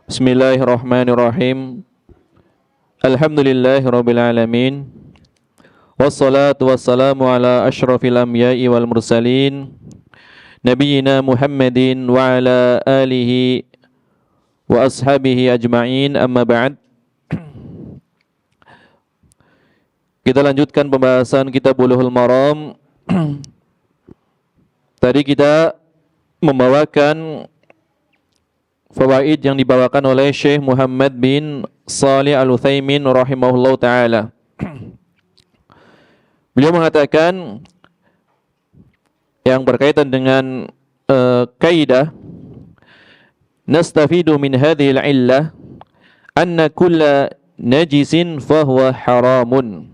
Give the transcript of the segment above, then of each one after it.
Bismillahirrahmanirrahim. Alhamdulillahirabbil alamin. Wassalatu wassalamu ala asyrafil anbiya'i wal mursalin nabiyyina Muhammadin wa ala alihi wa ashabihi ajma'in, amma ba'd. Kita lanjutkan pembahasan kitab Bulughul Maram. Tadi kita membawakan fawaid yang dibawakan oleh Syekh Muhammad bin Shalih Al-Utsaimin rahimahullahu taala. Beliau mengatakan yang berkaitan dengan kaidah, nastafidu min hadhil illah anna kulla najisin fahuwa haramun.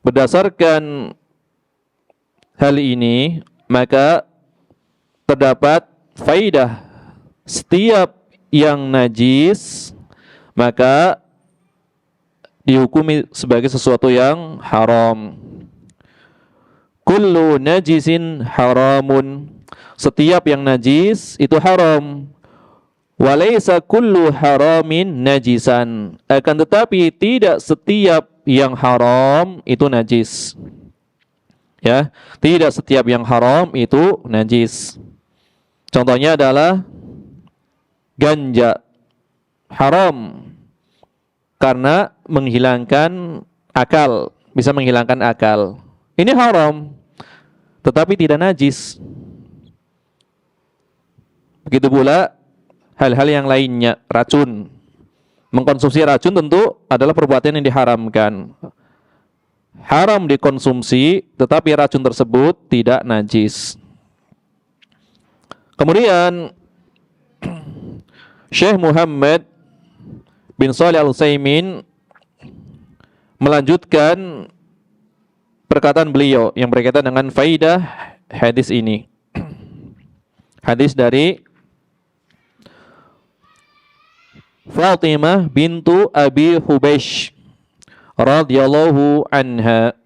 Berdasarkan hal ini, maka terdapat faidah setiap yang najis maka dihukumi sebagai sesuatu yang haram. Kullu najisin haramun. Setiap yang najis itu haram. Walaysa kullu haramin najisan. Akan tetapi tidak setiap yang haram itu najis. Ya, tidak setiap yang haram itu najis. Contohnya adalah ganja, haram karena menghilangkan akal, bisa menghilangkan akal. Ini haram, tetapi tidak najis. Begitu pula hal-hal yang lainnya, racun. Mengkonsumsi racun tentu adalah perbuatan yang diharamkan. Haram dikonsumsi, tetapi racun tersebut tidak najis. Kemudian Syekh Muhammad bin Shalih Al-Utsaimin melanjutkan perkataan beliau yang berkaitan dengan faidah hadis ini. Hadis dari Fatimah bintu Abi Hubeish radhiyallahu anha.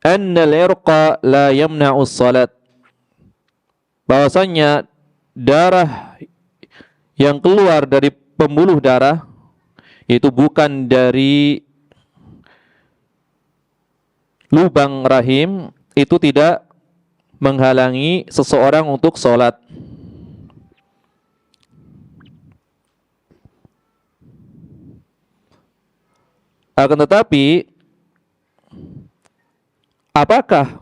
Annal irqa la yamna'us salat. Bahwasanya darah yang keluar dari pembuluh darah itu bukan dari lubang rahim, itu tidak menghalangi seseorang untuk sholat. Akan tetapi, apakah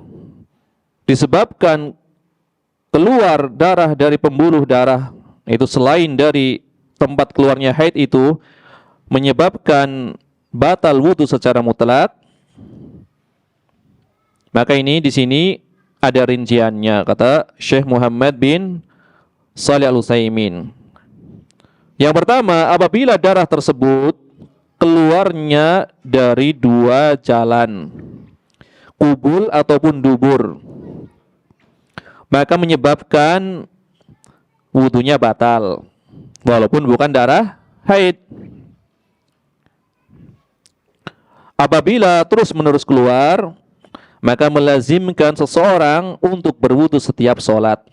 disebabkan keluar darah dari pembuluh darah itu selain dari tempat keluarnya haid itu menyebabkan batal wudu secara mutlak? Maka ini di sini ada rinciannya, kata Syekh Muhammad bin Shalih Al-Utsaimin. Yang pertama, apabila darah tersebut keluarnya dari dua jalan, kubul ataupun dubur, maka menyebabkan wudunya batal walaupun bukan darah haid. Apabila terus-menerus keluar, maka melazimkan seseorang untuk berwudu setiap sholat.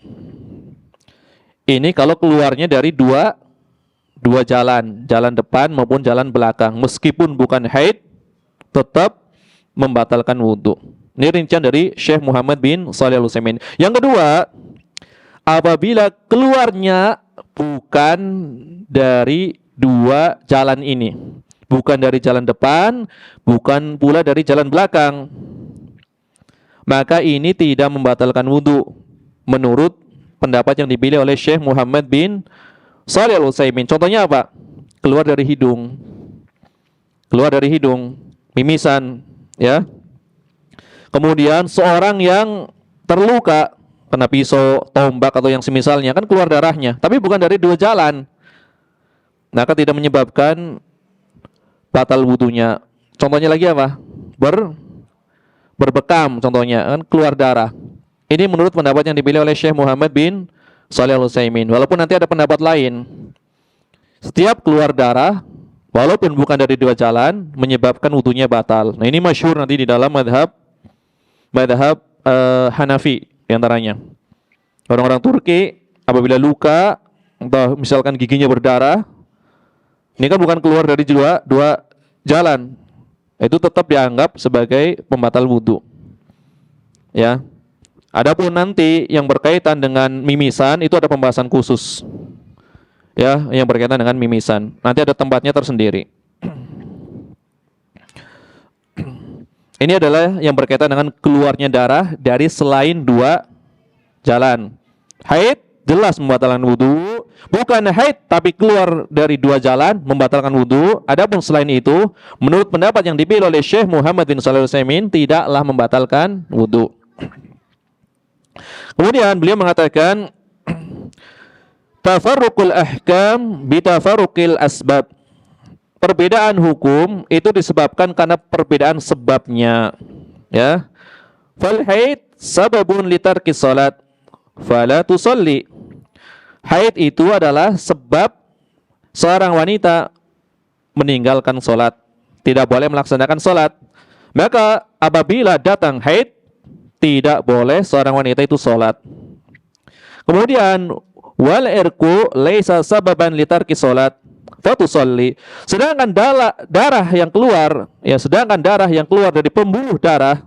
Ini kalau keluarnya dari dua jalan, jalan depan maupun jalan belakang, meskipun bukan haid, tetap membatalkan wudu. Ini rincian dari Syekh Muhammad bin Shalih Al-Utsaimin. Yang kedua, apabila keluarnya bukan dari dua jalan ini, bukan dari jalan depan, bukan pula dari jalan belakang, maka ini tidak membatalkan wudu menurut pendapat yang dipilih oleh Syekh Muhammad bin Shalih Al-Utsaimin. Contohnya apa? Keluar dari hidung, mimisan, ya. Kemudian seorang yang terluka kena pisau, tombak atau yang semisalnya, kan keluar darahnya, tapi bukan dari dua jalan, maka tidak menyebabkan batal wudunya. Contohnya lagi apa? Berbekam, contohnya kan keluar darah. Ini menurut pendapat yang dipilih oleh Syekh Muhammad bin Shalih Al-Utsaimin. Walaupun nanti ada pendapat lain, setiap keluar darah walaupun bukan dari dua jalan menyebabkan wudunya batal. Nah, ini masyhur nanti di dalam madhab Hanafi diantaranya. Orang-orang Turki apabila luka atau misalkan giginya berdarah, ini kan bukan keluar dari dua jalan, itu tetap dianggap sebagai pembatal wudhu. Ya. Adapun nanti yang berkaitan dengan mimisan itu ada pembahasan khusus. Ya, yang berkaitan dengan mimisan. Nanti ada tempatnya tersendiri. Ini adalah yang berkaitan dengan keluarnya darah dari selain dua jalan. Haid jelas membatalkan wudhu. Bukan haid tapi keluar dari dua jalan membatalkan wudhu. Adapun selain itu, menurut pendapat yang dipilih oleh Syekh Muhammad bin Shalih Al-Utsaimin, tidaklah membatalkan wudhu. Kemudian beliau mengatakan, tafarruqul ahkam bitafarruqil asbab. Perbedaan hukum itu disebabkan karena perbedaan sebabnya. Ya. Fal haid sababun litarkis salat fala tusalli. Haid itu adalah sebab seorang wanita meninggalkan salat, tidak boleh melaksanakan salat. Maka apabila datang haid, tidak boleh seorang wanita itu salat. Kemudian wal irku laisa sababan litarkis salat fatusalli. Sedangkan darah yang keluar, ya sedangkan darah yang keluar dari pembuluh darah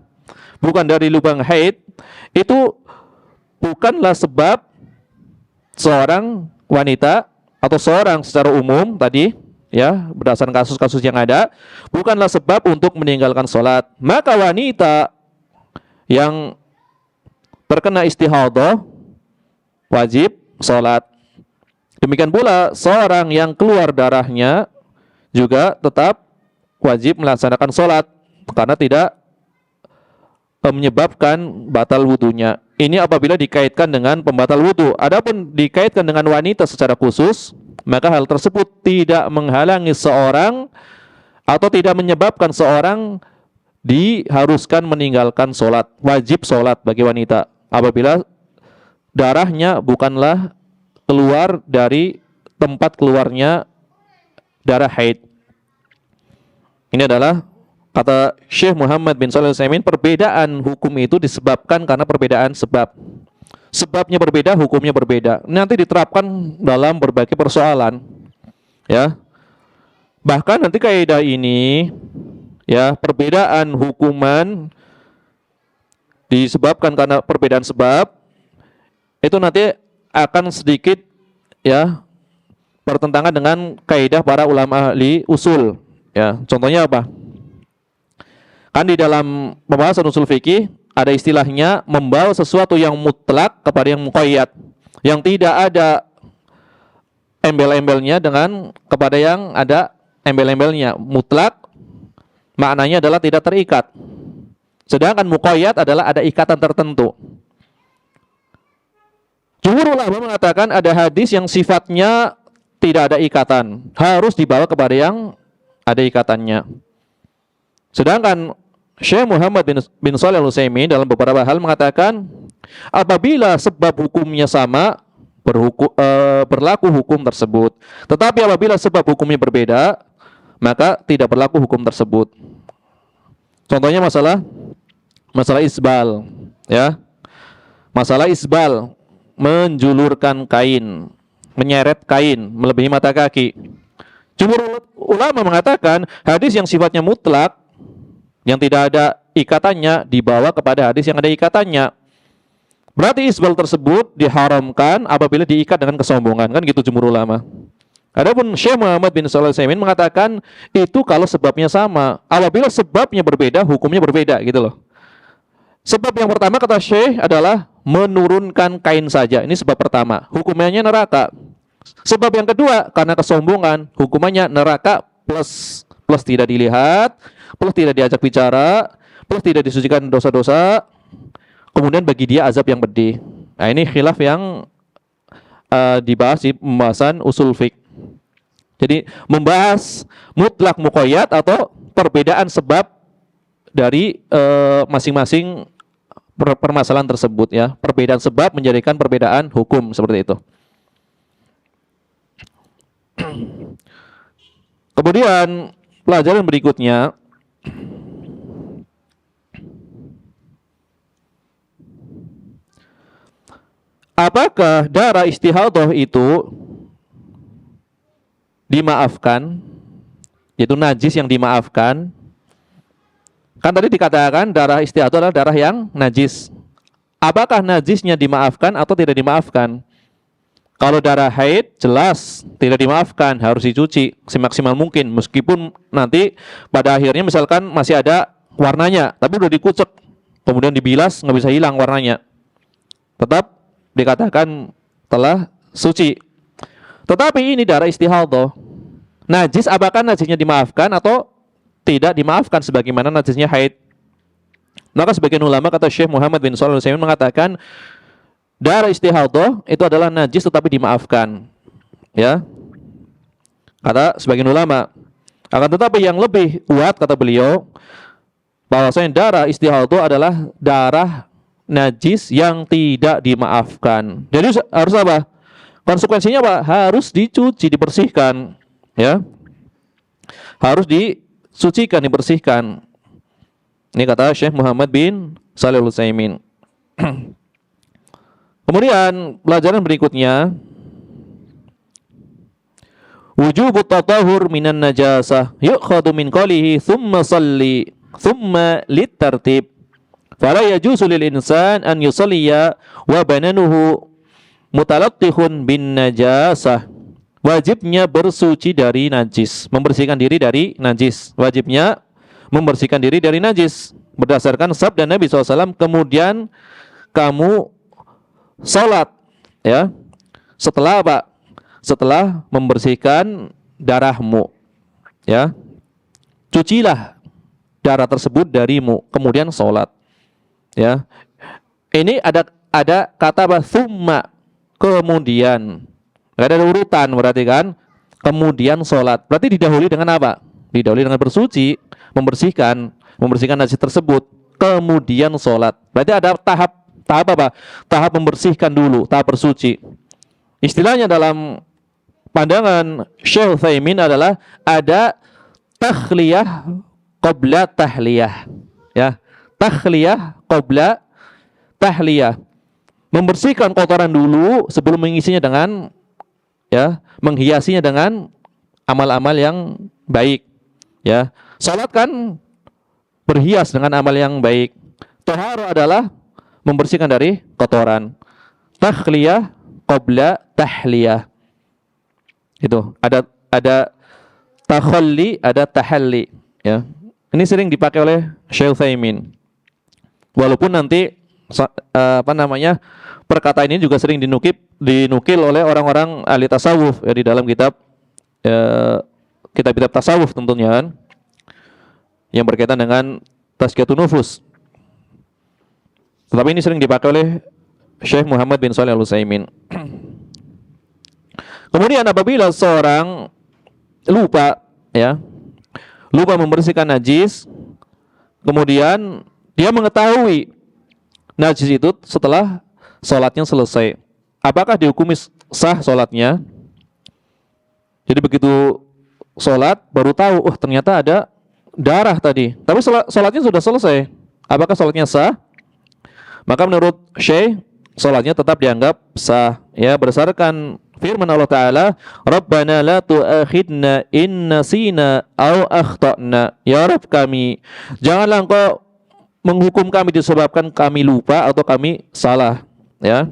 bukan dari lubang haid, itu bukanlah sebab seorang wanita atau seorang secara umum tadi, ya berdasarkan kasus-kasus yang ada, bukanlah sebab untuk meninggalkan sholat. Maka wanita yang terkena istihadah wajib sholat. Demikian pula seorang yang keluar darahnya juga tetap wajib melaksanakan sholat karena tidak menyebabkan batal wudhunya. Ini apabila dikaitkan dengan pembatal wudhu. Adapun dikaitkan dengan wanita secara khusus, maka hal tersebut tidak menghalangi seorang atau tidak menyebabkan seorang diharuskan meninggalkan sholat. Wajib sholat bagi wanita apabila darahnya bukanlah keluar dari tempat keluarnya darah haid. Ini adalah kata Syekh Muhammad bin Shalih Al-Utsaimin, perbedaan hukum itu disebabkan karena perbedaan sebab. Sebabnya berbeda, hukumnya berbeda. Nanti diterapkan dalam berbagai persoalan. Ya. Bahkan nanti kaidah ini, ya, perbedaan hukuman disebabkan karena perbedaan sebab, itu nanti akan sedikit, ya, bertentangan dengan kaidah para ulama ahli usul. Ya, contohnya apa? Kan di dalam pembahasan usul fikih ada istilahnya membawa sesuatu yang mutlak kepada yang muqayyad, yang tidak ada embel-embelnya dengan kepada yang ada embel-embelnya. Mutlak maknanya adalah tidak terikat. Sedangkan muqayyad adalah ada ikatan tertentu. Jumhur ulama mengatakan ada hadis yang sifatnya tidak ada ikatan, harus dibawa kepada yang ada ikatannya. Sedangkan Syekh Muhammad bin Shalih Al-Utsaimin dalam beberapa hal mengatakan apabila sebab hukumnya sama, berlaku hukum tersebut. Tetapi apabila sebab hukumnya berbeda, maka tidak berlaku hukum tersebut. Contohnya masalah isbal, ya. Masalah isbal, menjulurkan kain, menyeret kain melebihi mata kaki. Jumhur ulama mengatakan hadis yang sifatnya mutlak, yang tidak ada ikatannya, dibawa kepada hadis yang ada ikatannya. Berarti isbal tersebut diharamkan apabila diikat dengan kesombongan, kan gitu jumhur ulama. Adapun Syekh Muhammad bin Shalih Al-Utsaimin mengatakan itu kalau sebabnya sama. Apabila sebabnya berbeda, hukumnya berbeda, gitu loh. Sebab yang pertama kata Syekh adalah menurunkan kain saja. Ini sebab pertama, hukumannya neraka. Sebab yang kedua karena kesombongan, hukumannya neraka plus tidak dilihat, plus tidak diajak bicara, plus tidak disucikan dosa-dosa. Kemudian bagi dia azab yang pedih. Nah, ini khilaf yang dibahas di pembahasan usul fiqh. Jadi membahas mutlak muqayyad atau perbedaan sebab dari masing-masing permasalahan tersebut, ya. Perbedaan sebab menjadikan perbedaan hukum seperti itu. Kemudian pelajaran berikutnya, apakah darah istihadah itu dimaafkan, yaitu najis yang dimaafkan? Kan tadi dikatakan darah istihadah adalah darah yang najis. Apakah najisnya dimaafkan atau tidak dimaafkan? Kalau darah haid jelas tidak dimaafkan, harus dicuci semaksimal mungkin, meskipun nanti pada akhirnya misalkan masih ada warnanya, tapi udah dikucek, kemudian dibilas nggak bisa hilang warnanya, tetap dikatakan telah suci. Tetapi ini darah istihadah, najis, apakah najisnya dimaafkan atau tidak dimaafkan sebagaimana najisnya haid? Maka sebagian ulama, kata Syekh Muhammad bin Shalih Al-Utsaimin, mengatakan darah istihadah itu adalah najis tetapi dimaafkan. Ya. Kata sebagian ulama. Akan tetapi yang lebih kuat, kata beliau, bahwasanya darah istihadah adalah darah najis yang tidak dimaafkan. Jadi harus apa? Konsekuensinya apa? Harus dicuci, dibersihkan. Ya. Harus disucikan, dibersihkan. Ini kata Syekh Muhammad bin Shalih Al-Utsaimin. Kemudian pelajaran berikutnya, wujubut tatahur minan najasah yu'khadhu min qawlihi thumma salli thumma litartib fala yajuzu lil insan an yusalliya wa bananuhu mutalattihun bin najasah. Wajibnya bersuci dari najis, membersihkan diri dari najis. Wajibnya membersihkan diri dari najis berdasarkan sabda Nabi SAW, kemudian kamu salat, ya. Setelah apa? Setelah membersihkan darahmu, ya. Cucilah darah tersebut darimu, kemudian salat. Ya. Ini ada kata apa? Thumma, kemudian. Enggak ada urutan berarti kan? Kemudian salat. Berarti didahului dengan apa? Didahului dengan bersuci, membersihkan najis tersebut, kemudian salat. Berarti ada tahap apa? Tahap membersihkan dulu, tahap bersuci. Istilahnya dalam pandangan Syekh Utsaimin adalah ada takhliyah qabla tahliyah. Ya, takhliyah qabla tahliyah. Membersihkan kotoran dulu sebelum mengisinya dengan, ya, menghiasinya dengan amal-amal yang baik. Ya, salat kan berhias dengan amal yang baik. Taharah adalah membersihkan dari kotoran. Takhliyah qabla tahliyah. Itu ada takhalli, ada tahalli, ya. Ini sering dipakai oleh Syekh Utsaimin. Walaupun nanti perkataan ini juga sering dinukil oleh orang-orang ahli tasawuf, ya, di dalam kitab-kitab tasawuf tentunya kan, yang berkaitan dengan tazkiyatun nufus. Tetapi ini sering dipakai oleh Syekh Muhammad bin Shalih Al-Utsaimin. Kemudian apabila seorang lupa, ya, lupa membersihkan najis, kemudian dia mengetahui najis itu setelah sholatnya selesai, apakah dihukumi sah sholatnya? Jadi begitu sholat baru tahu, oh ternyata ada darah tadi, tapi sholatnya sudah selesai, apakah sholatnya sah? Maka menurut Syekh, sholatnya tetap dianggap sah, ya, berdasarkan firman Allah Ta'ala, Rabbana la tu'akhidna in nasina au akhtana. Ya Rabb kami, janganlah engkau menghukum kami disebabkan kami lupa atau kami salah, ya.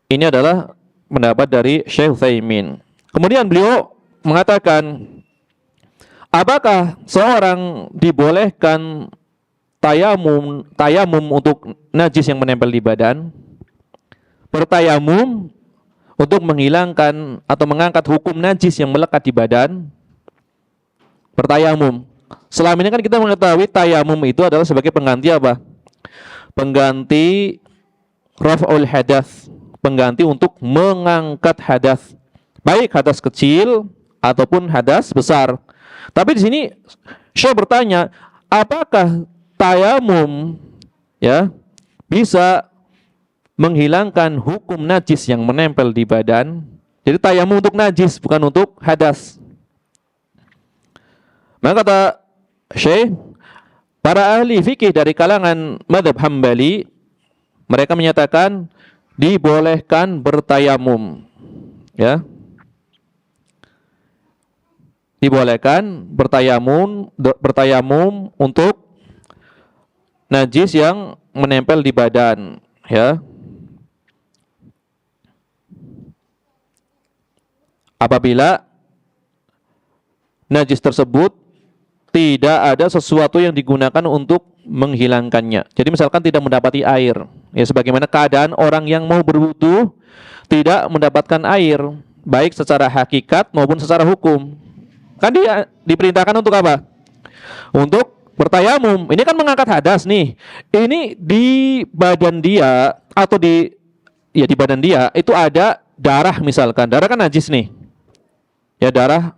Ini adalah pendapat dari Syekh Utsaimin. Kemudian beliau mengatakan, apakah seorang dibolehkan tayamum untuk najis yang menempel di badan? Bertayamum untuk menghilangkan atau mengangkat hukum najis yang melekat di badan. Bertayamum. Selama ini kan kita mengetahui tayamum itu adalah sebagai pengganti apa? Pengganti raf'ul hadath, pengganti untuk mengangkat hadas, baik hadas kecil ataupun hadas besar. Tapi di sini Syekh bertanya, apakah tayamum, ya, bisa menghilangkan hukum najis yang menempel di badan? Jadi tayamum untuk najis, bukan untuk hadas. Maka kata Syekh, Para ahli fikih dari kalangan mazhab Hambali, mereka menyatakan dibolehkan bertayamum, ya. Dibolehkan bertayamum untuk najis yang menempel di badan, ya. Apabila najis tersebut tidak ada sesuatu yang digunakan untuk menghilangkannya. Jadi misalkan tidak mendapati air, ya sebagaimana keadaan orang yang mau berwudu tidak mendapatkan air, baik secara hakikat maupun secara hukum. Kan dia diperintahkan untuk apa? Untuk bertayamum. Ini kan mengangkat hadas nih. Ini di badan dia atau di badan dia itu ada darah misalkan. Darah kan najis nih. Ya darah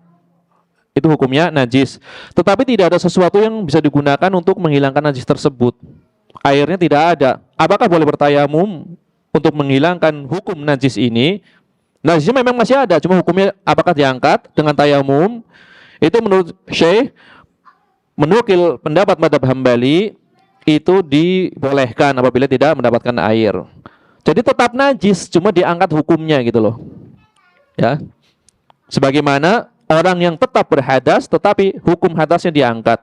itu hukumnya najis. Tetapi tidak ada sesuatu yang bisa digunakan untuk menghilangkan najis tersebut. Airnya tidak ada. Apakah boleh bertayamum untuk menghilangkan hukum najis ini? Najisnya memang masih ada, cuma hukumnya apakah diangkat dengan tayamum? Itu menurut Syekh menukil pendapat mazhab Hambali itu dibolehkan apabila tidak mendapatkan air. Jadi tetap najis, cuma diangkat hukumnya gitu loh. Ya. Sebagaimana orang yang tetap berhadas tetapi hukum hadasnya diangkat.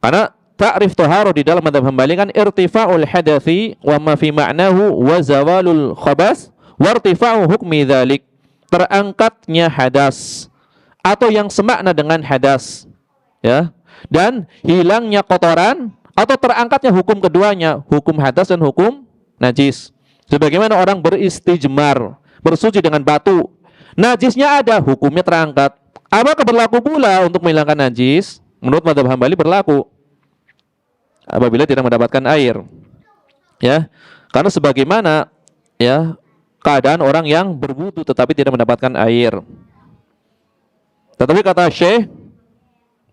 Karena ta'rif taharah di dalam mazhab Hambali kan irtifa'ul hadathi wa ma fi ma'nahu wa zawalul khabas wa irtifa'u hukmi dzalik. Terangkatnya hadas atau yang semakna dengan hadas, ya, dan hilangnya kotoran atau terangkatnya hukum keduanya, hukum hadas dan hukum najis. Sebagaimana orang beristijmar, bersuci dengan batu, najisnya ada, hukumnya terangkat. Apakah berlaku pula untuk menghilangkan najis? Menurut mazhab Hambali berlaku apabila tidak mendapatkan air, ya, karena sebagaimana ya keadaan orang yang berwudu tetapi tidak mendapatkan air. Tetapi kata Syekh,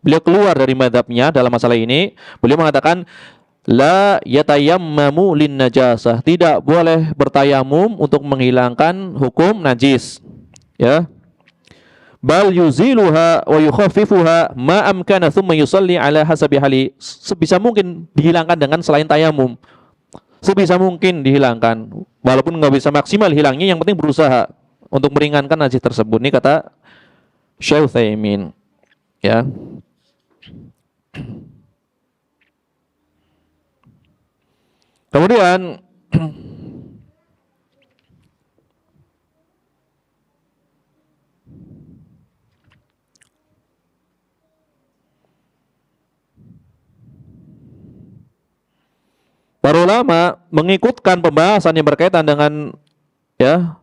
beliau keluar dari mazhabnya dalam masalah ini. Beliau mengatakan la yatayammamu lin najasah, tidak boleh bertayamum untuk menghilangkan hukum najis, ya. Bal yuziluha wa yukhaffifuha ma amkana thumma yusalli ala hasabi hali. Sebisa mungkin dihilangkan dengan selain tayamum. Sebisa mungkin dihilangkan. Walaupun nggak bisa maksimal hilangnya, yang penting berusaha untuk meringankan najis tersebut. Ini kata Syekh Utsaimin, ya. Kemudian para ulama mengikutkan pembahasan yang berkaitan dengan ya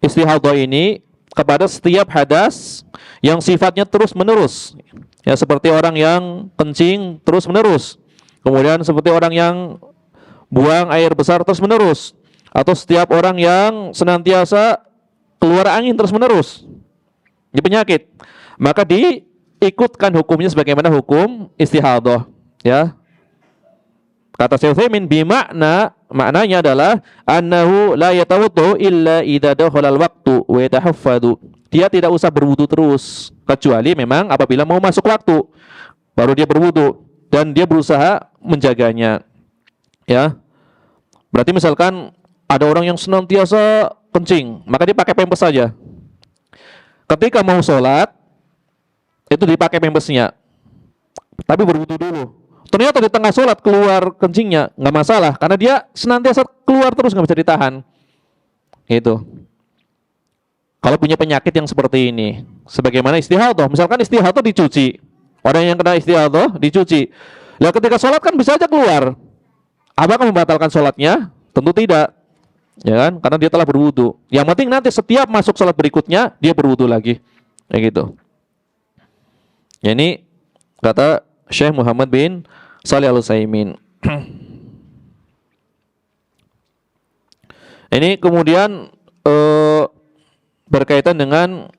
istihadah ini kepada setiap hadas yang sifatnya terus menerus, ya, seperti orang yang kencing terus menerus, kemudian seperti orang yang buang air besar terus menerus, atau setiap orang yang senantiasa keluar angin terus menerus, ini penyakit, maka diikutkan hukumnya sebagaimana hukum istihadah, ya. Kata Syekh Utsaimin maknanya adalah annahu la yatawaddu illa idza dakhala al-waqtu wa yatahaffadu. Dia tidak usah berwudu terus kecuali memang apabila mau masuk waktu baru dia berwudu dan dia berusaha menjaganya. Ya. Berarti misalkan ada orang yang senantiasa kencing, maka dia pakai pempes saja. Ketika mau sholat itu dipakai pempesnya. Tapi berwudu dulu. Ternyata di tengah sholat keluar kencingnya, nggak masalah, karena dia senantiasa keluar terus, nggak bisa ditahan. Itu. Kalau punya penyakit yang seperti ini, sebagaimana istihadah, misalkan istihadah dicuci, orang yang kena istihadah dicuci, ya ketika sholat kan bisa aja keluar. Apakah membatalkan sholatnya? Tentu tidak, ya kan? Karena dia telah berwudu. Yang penting nanti setiap masuk sholat berikutnya dia berwudu lagi, kayak gitu. Ya, ini kata Syekh Muhammad bin Shalih Al-Utsaimin. Ini kemudian berkaitan dengan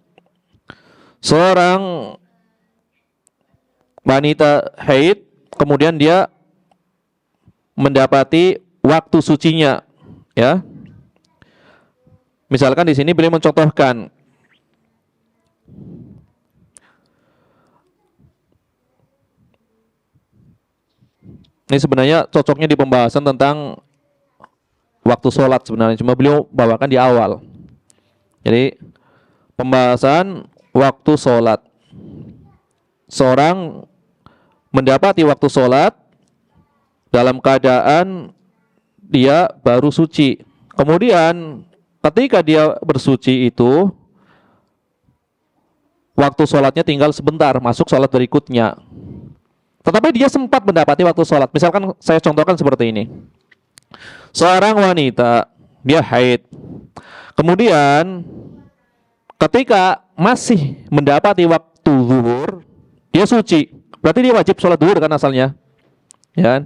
seorang wanita haid, kemudian dia mendapati waktu sucinya, ya. Misalkan di sini beliau mencontohkan Ini sebenarnya cocoknya di pembahasan tentang waktu sholat sebenarnya, cuma beliau bawakan di awal. Jadi pembahasan waktu sholat. Seorang mendapati waktu sholat dalam keadaan dia baru suci. Kemudian ketika dia bersuci itu, waktu sholatnya tinggal sebentar, masuk sholat berikutnya. Tetapi dia sempat mendapati waktu sholat. Misalkan saya contohkan seperti ini. Seorang wanita, dia haid. Kemudian ketika masih mendapati waktu zuhur, dia suci. Berarti dia wajib sholat zuhur kan asalnya. Ya.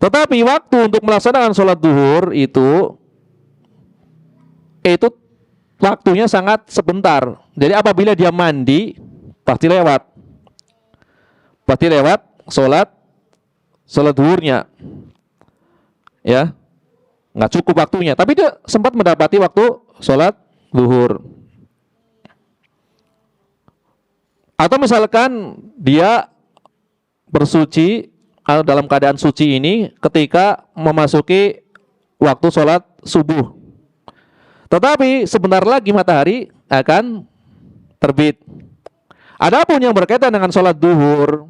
Tetapi waktu untuk melaksanakan sholat zuhur itu waktunya sangat sebentar. Jadi apabila dia mandi, pasti lewat sholat zuhurnya, ya, nggak cukup waktunya. Tapi dia sempat mendapati waktu sholat zuhur. Atau misalkan dia bersuci atau dalam keadaan suci ini ketika memasuki waktu sholat subuh. Tetapi sebentar lagi matahari akan terbit. Adapun yang berkaitan dengan sholat zuhur,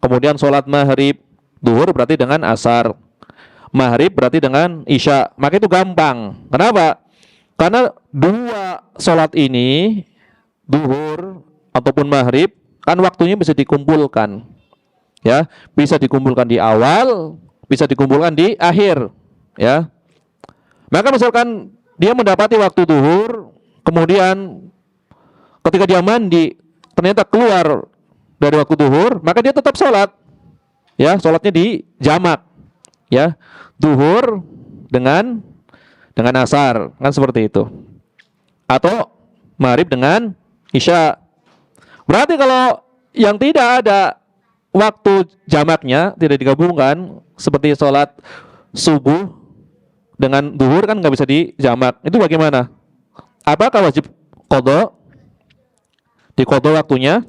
kemudian sholat maghrib, zuhur berarti dengan asar, maghrib berarti dengan isya, maka itu gampang. Kenapa? Karena dua sholat ini, zuhur ataupun maghrib, kan waktunya bisa dikumpulkan. Ya, bisa dikumpulkan di awal, bisa dikumpulkan di akhir. Ya, maka misalkan dia mendapati waktu zuhur, kemudian ketika dia mandi ternyata keluar dari waktu zuhur, maka dia tetap sholat. Ya, sholatnya di jamak. Ya, zuhur dengan asar, kan seperti itu. Atau maghrib dengan isya. Berarti kalau yang tidak ada waktu jamaknya, tidak digabungkan, seperti sholat subuh dengan zuhur kan nggak bisa dijamak. Itu bagaimana? Apakah wajib qadha? Diqadha waktunya?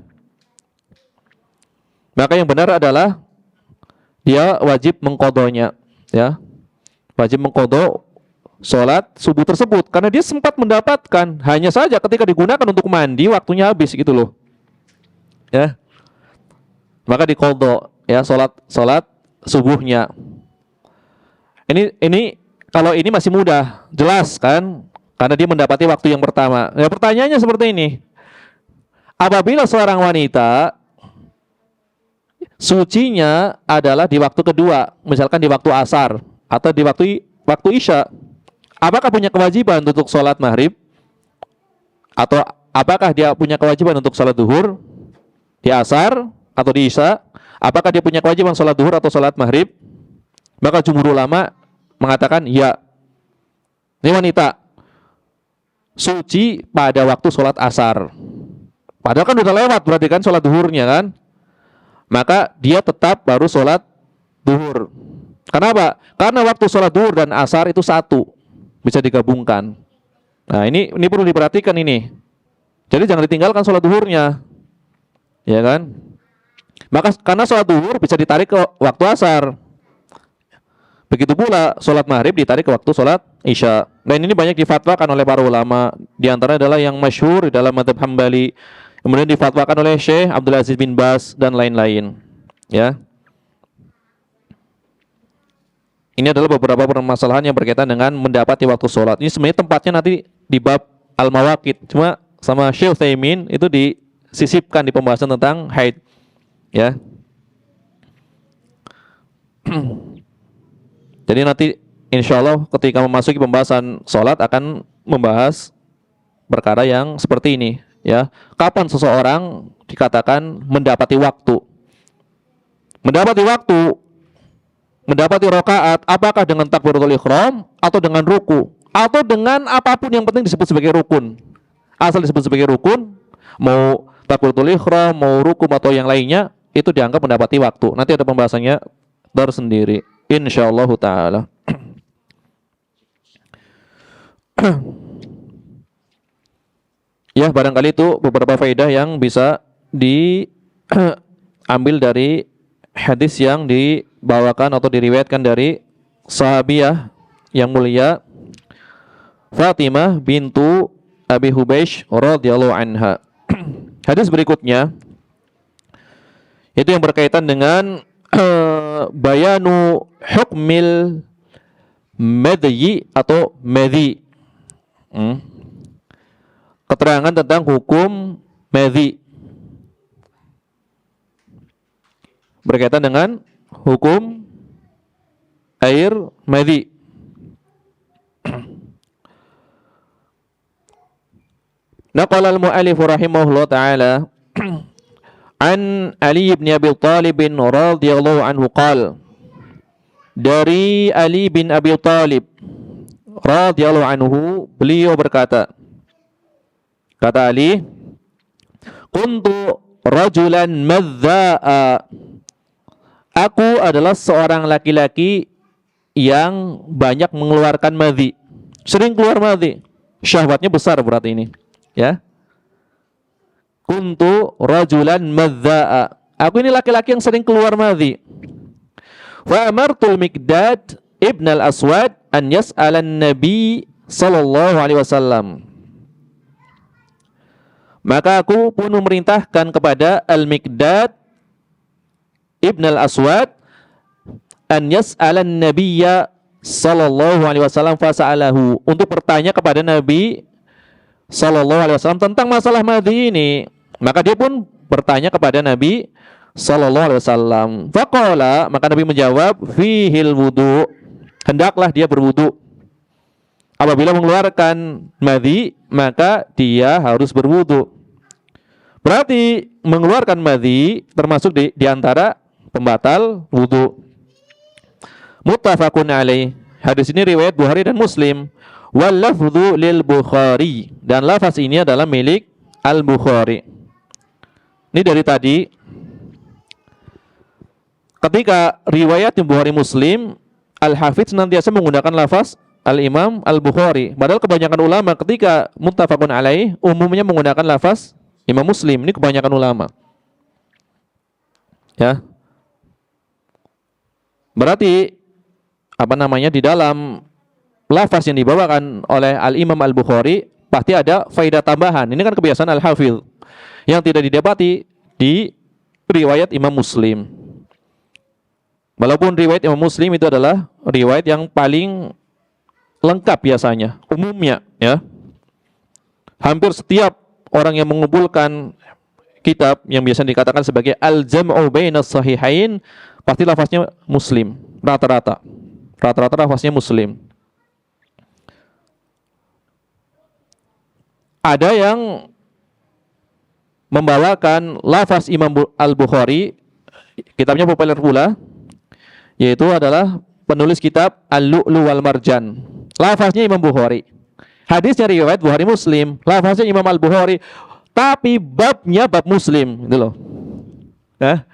Maka yang benar adalah dia wajib mengqadhanya, ya. Wajib mengqadha sholat subuh tersebut karena dia sempat mendapatkan, hanya saja ketika digunakan untuk mandi waktunya habis gitu loh. Ya. Maka diqadha, ya, sholat subuhnya. Ini kalau ini masih mudah, jelas kan? Karena dia mendapati waktu yang pertama. Ya, pertanyaannya seperti ini. Apabila seorang wanita sucinya adalah di waktu kedua, misalkan di waktu asar atau di waktu isya, apakah punya kewajiban untuk sholat maghrib? Atau apakah dia punya kewajiban untuk sholat zuhur di asar atau di isya? Apakah dia punya kewajiban sholat zuhur atau sholat maghrib? Maka jumhur ulama mengatakan ya. Ini wanita suci pada waktu sholat asar. Padahal kan udah lewat berarti kan sholat zuhurnya kan. Maka dia tetap baru sholat zuhur. Kenapa? Karena waktu sholat zuhur dan asar itu satu, bisa digabungkan. Nah ini perlu diperhatikan ini. Jadi jangan ditinggalkan sholat zuhurnya, ya kan? Maka karena sholat zuhur bisa ditarik ke waktu asar. Begitu pula sholat maghrib ditarik ke waktu sholat isya. Dan ini banyak difatwakan oleh para ulama. Di antara adalah yang masyhur di dalam mazhab Hambali, kemudian difatwakan oleh Syekh Abdul Aziz bin Baz dan lain-lain. Ya. Ini adalah beberapa permasalahan yang berkaitan dengan mendapati waktu sholat. Ini sebenarnya tempatnya nanti di bab al-mawaqit. Cuma sama Syekh Utsaimin itu disisipkan di pembahasan tentang haid. Ya. Jadi nanti insya Allah ketika memasuki pembahasan sholat akan membahas perkara yang seperti ini. Ya, kapan seseorang dikatakan mendapati waktu? Mendapati waktu, mendapati rakaat, apakah dengan takbiratul ihram atau dengan ruku atau dengan apapun yang penting disebut sebagai rukun. Asal disebut sebagai rukun, mau takbiratul ihram, mau ruku atau yang lainnya, itu dianggap mendapati waktu. Nanti ada pembahasannya tersendiri, insyaallah taala. Ya, barangkali itu beberapa faedah yang bisa diambil dari hadis yang dibawakan atau diriwayatkan dari sahabiah yang mulia Fatimah bintu Abi Hubeish radhiyallahu anha. Hadis berikutnya itu yang berkaitan dengan bayanu hukmil madyi atau madhi. Keterangan tentang hukum madhi. Berkaitan dengan hukum air madhi. Naqala al-mu'allif rahimahullah ta'ala an Ali bin Abi Thalib radhiyallahu anhu qala, dari Ali bin Abi Thalib radhiyallahu anhu beliau berkata, kata Ali, kuntu rajulan madza'a, aku adalah seorang laki-laki yang banyak mengeluarkan madhi, sering keluar madhi, syahwatnya besar berarti ini, ya. Kuntu rajulan madza'a, aku ini laki-laki yang sering keluar madhi. Fa amartul Miqdad ibn al-Aswad an yas'alan Nabi sallallahu alaihi wasallam. Maka aku pun memerintahkan kepada Al-Miqdad ibn al-Aswad an yas'alan Nabiyya sallallahu alaihi wasallam fasa'alahu, untuk bertanya kepada Nabi sallallahu alaihi wasallam tentang masalah madhi ini. Maka dia pun bertanya kepada Nabi sallallahu alaihi wasallam. Faqala, maka Nabi menjawab, fihil wudu, hendaklah dia berwudu. Apabila mengeluarkan madhi, maka dia harus berwudu. Berarti mengeluarkan madhi termasuk di antara pembatal wudu. Muttafaqun alaih. Hadis ini riwayat Bukhari dan Muslim. Wal lafdhu lil Bukhari, dan lafaz ini adalah milik Al-Bukhari. Ini dari tadi, ketika riwayat Bukhari Muslim, Al-Hafidz senantiasa menggunakan lafaz Al-Imam Al-Bukhari. Padahal kebanyakan ulama ketika muttafaqun alaih umumnya menggunakan lafaz Imam Muslim. Ini kebanyakan ulama, ya. Berarti di dalam lafaz yang dibawakan oleh Al-Imam Al-Bukhari pasti ada faedah tambahan. Ini kan kebiasaan Al-Hafidz yang tidak didapati di riwayat Imam Muslim. Walaupun riwayat Imam Muslim itu adalah riwayat yang paling lengkap biasanya, umumnya, ya. Hampir setiap orang yang mengumpulkan kitab yang biasa dikatakan sebagai al-jam'u bainas sahihain pasti lafaznya Muslim, rata-rata lafaznya Muslim. Ada yang membawakan lafaz Imam Al-Bukhari, kitabnya populer pula, yaitu adalah penulis kitab Al-Lu'lu' wal Marjan. Lafaznya Imam Bukhari. Hadisnya riwayat Bukhari Muslim, lafaznya Imam Al-Bukhari, tapi babnya bab Muslim, gitu loh. Nah,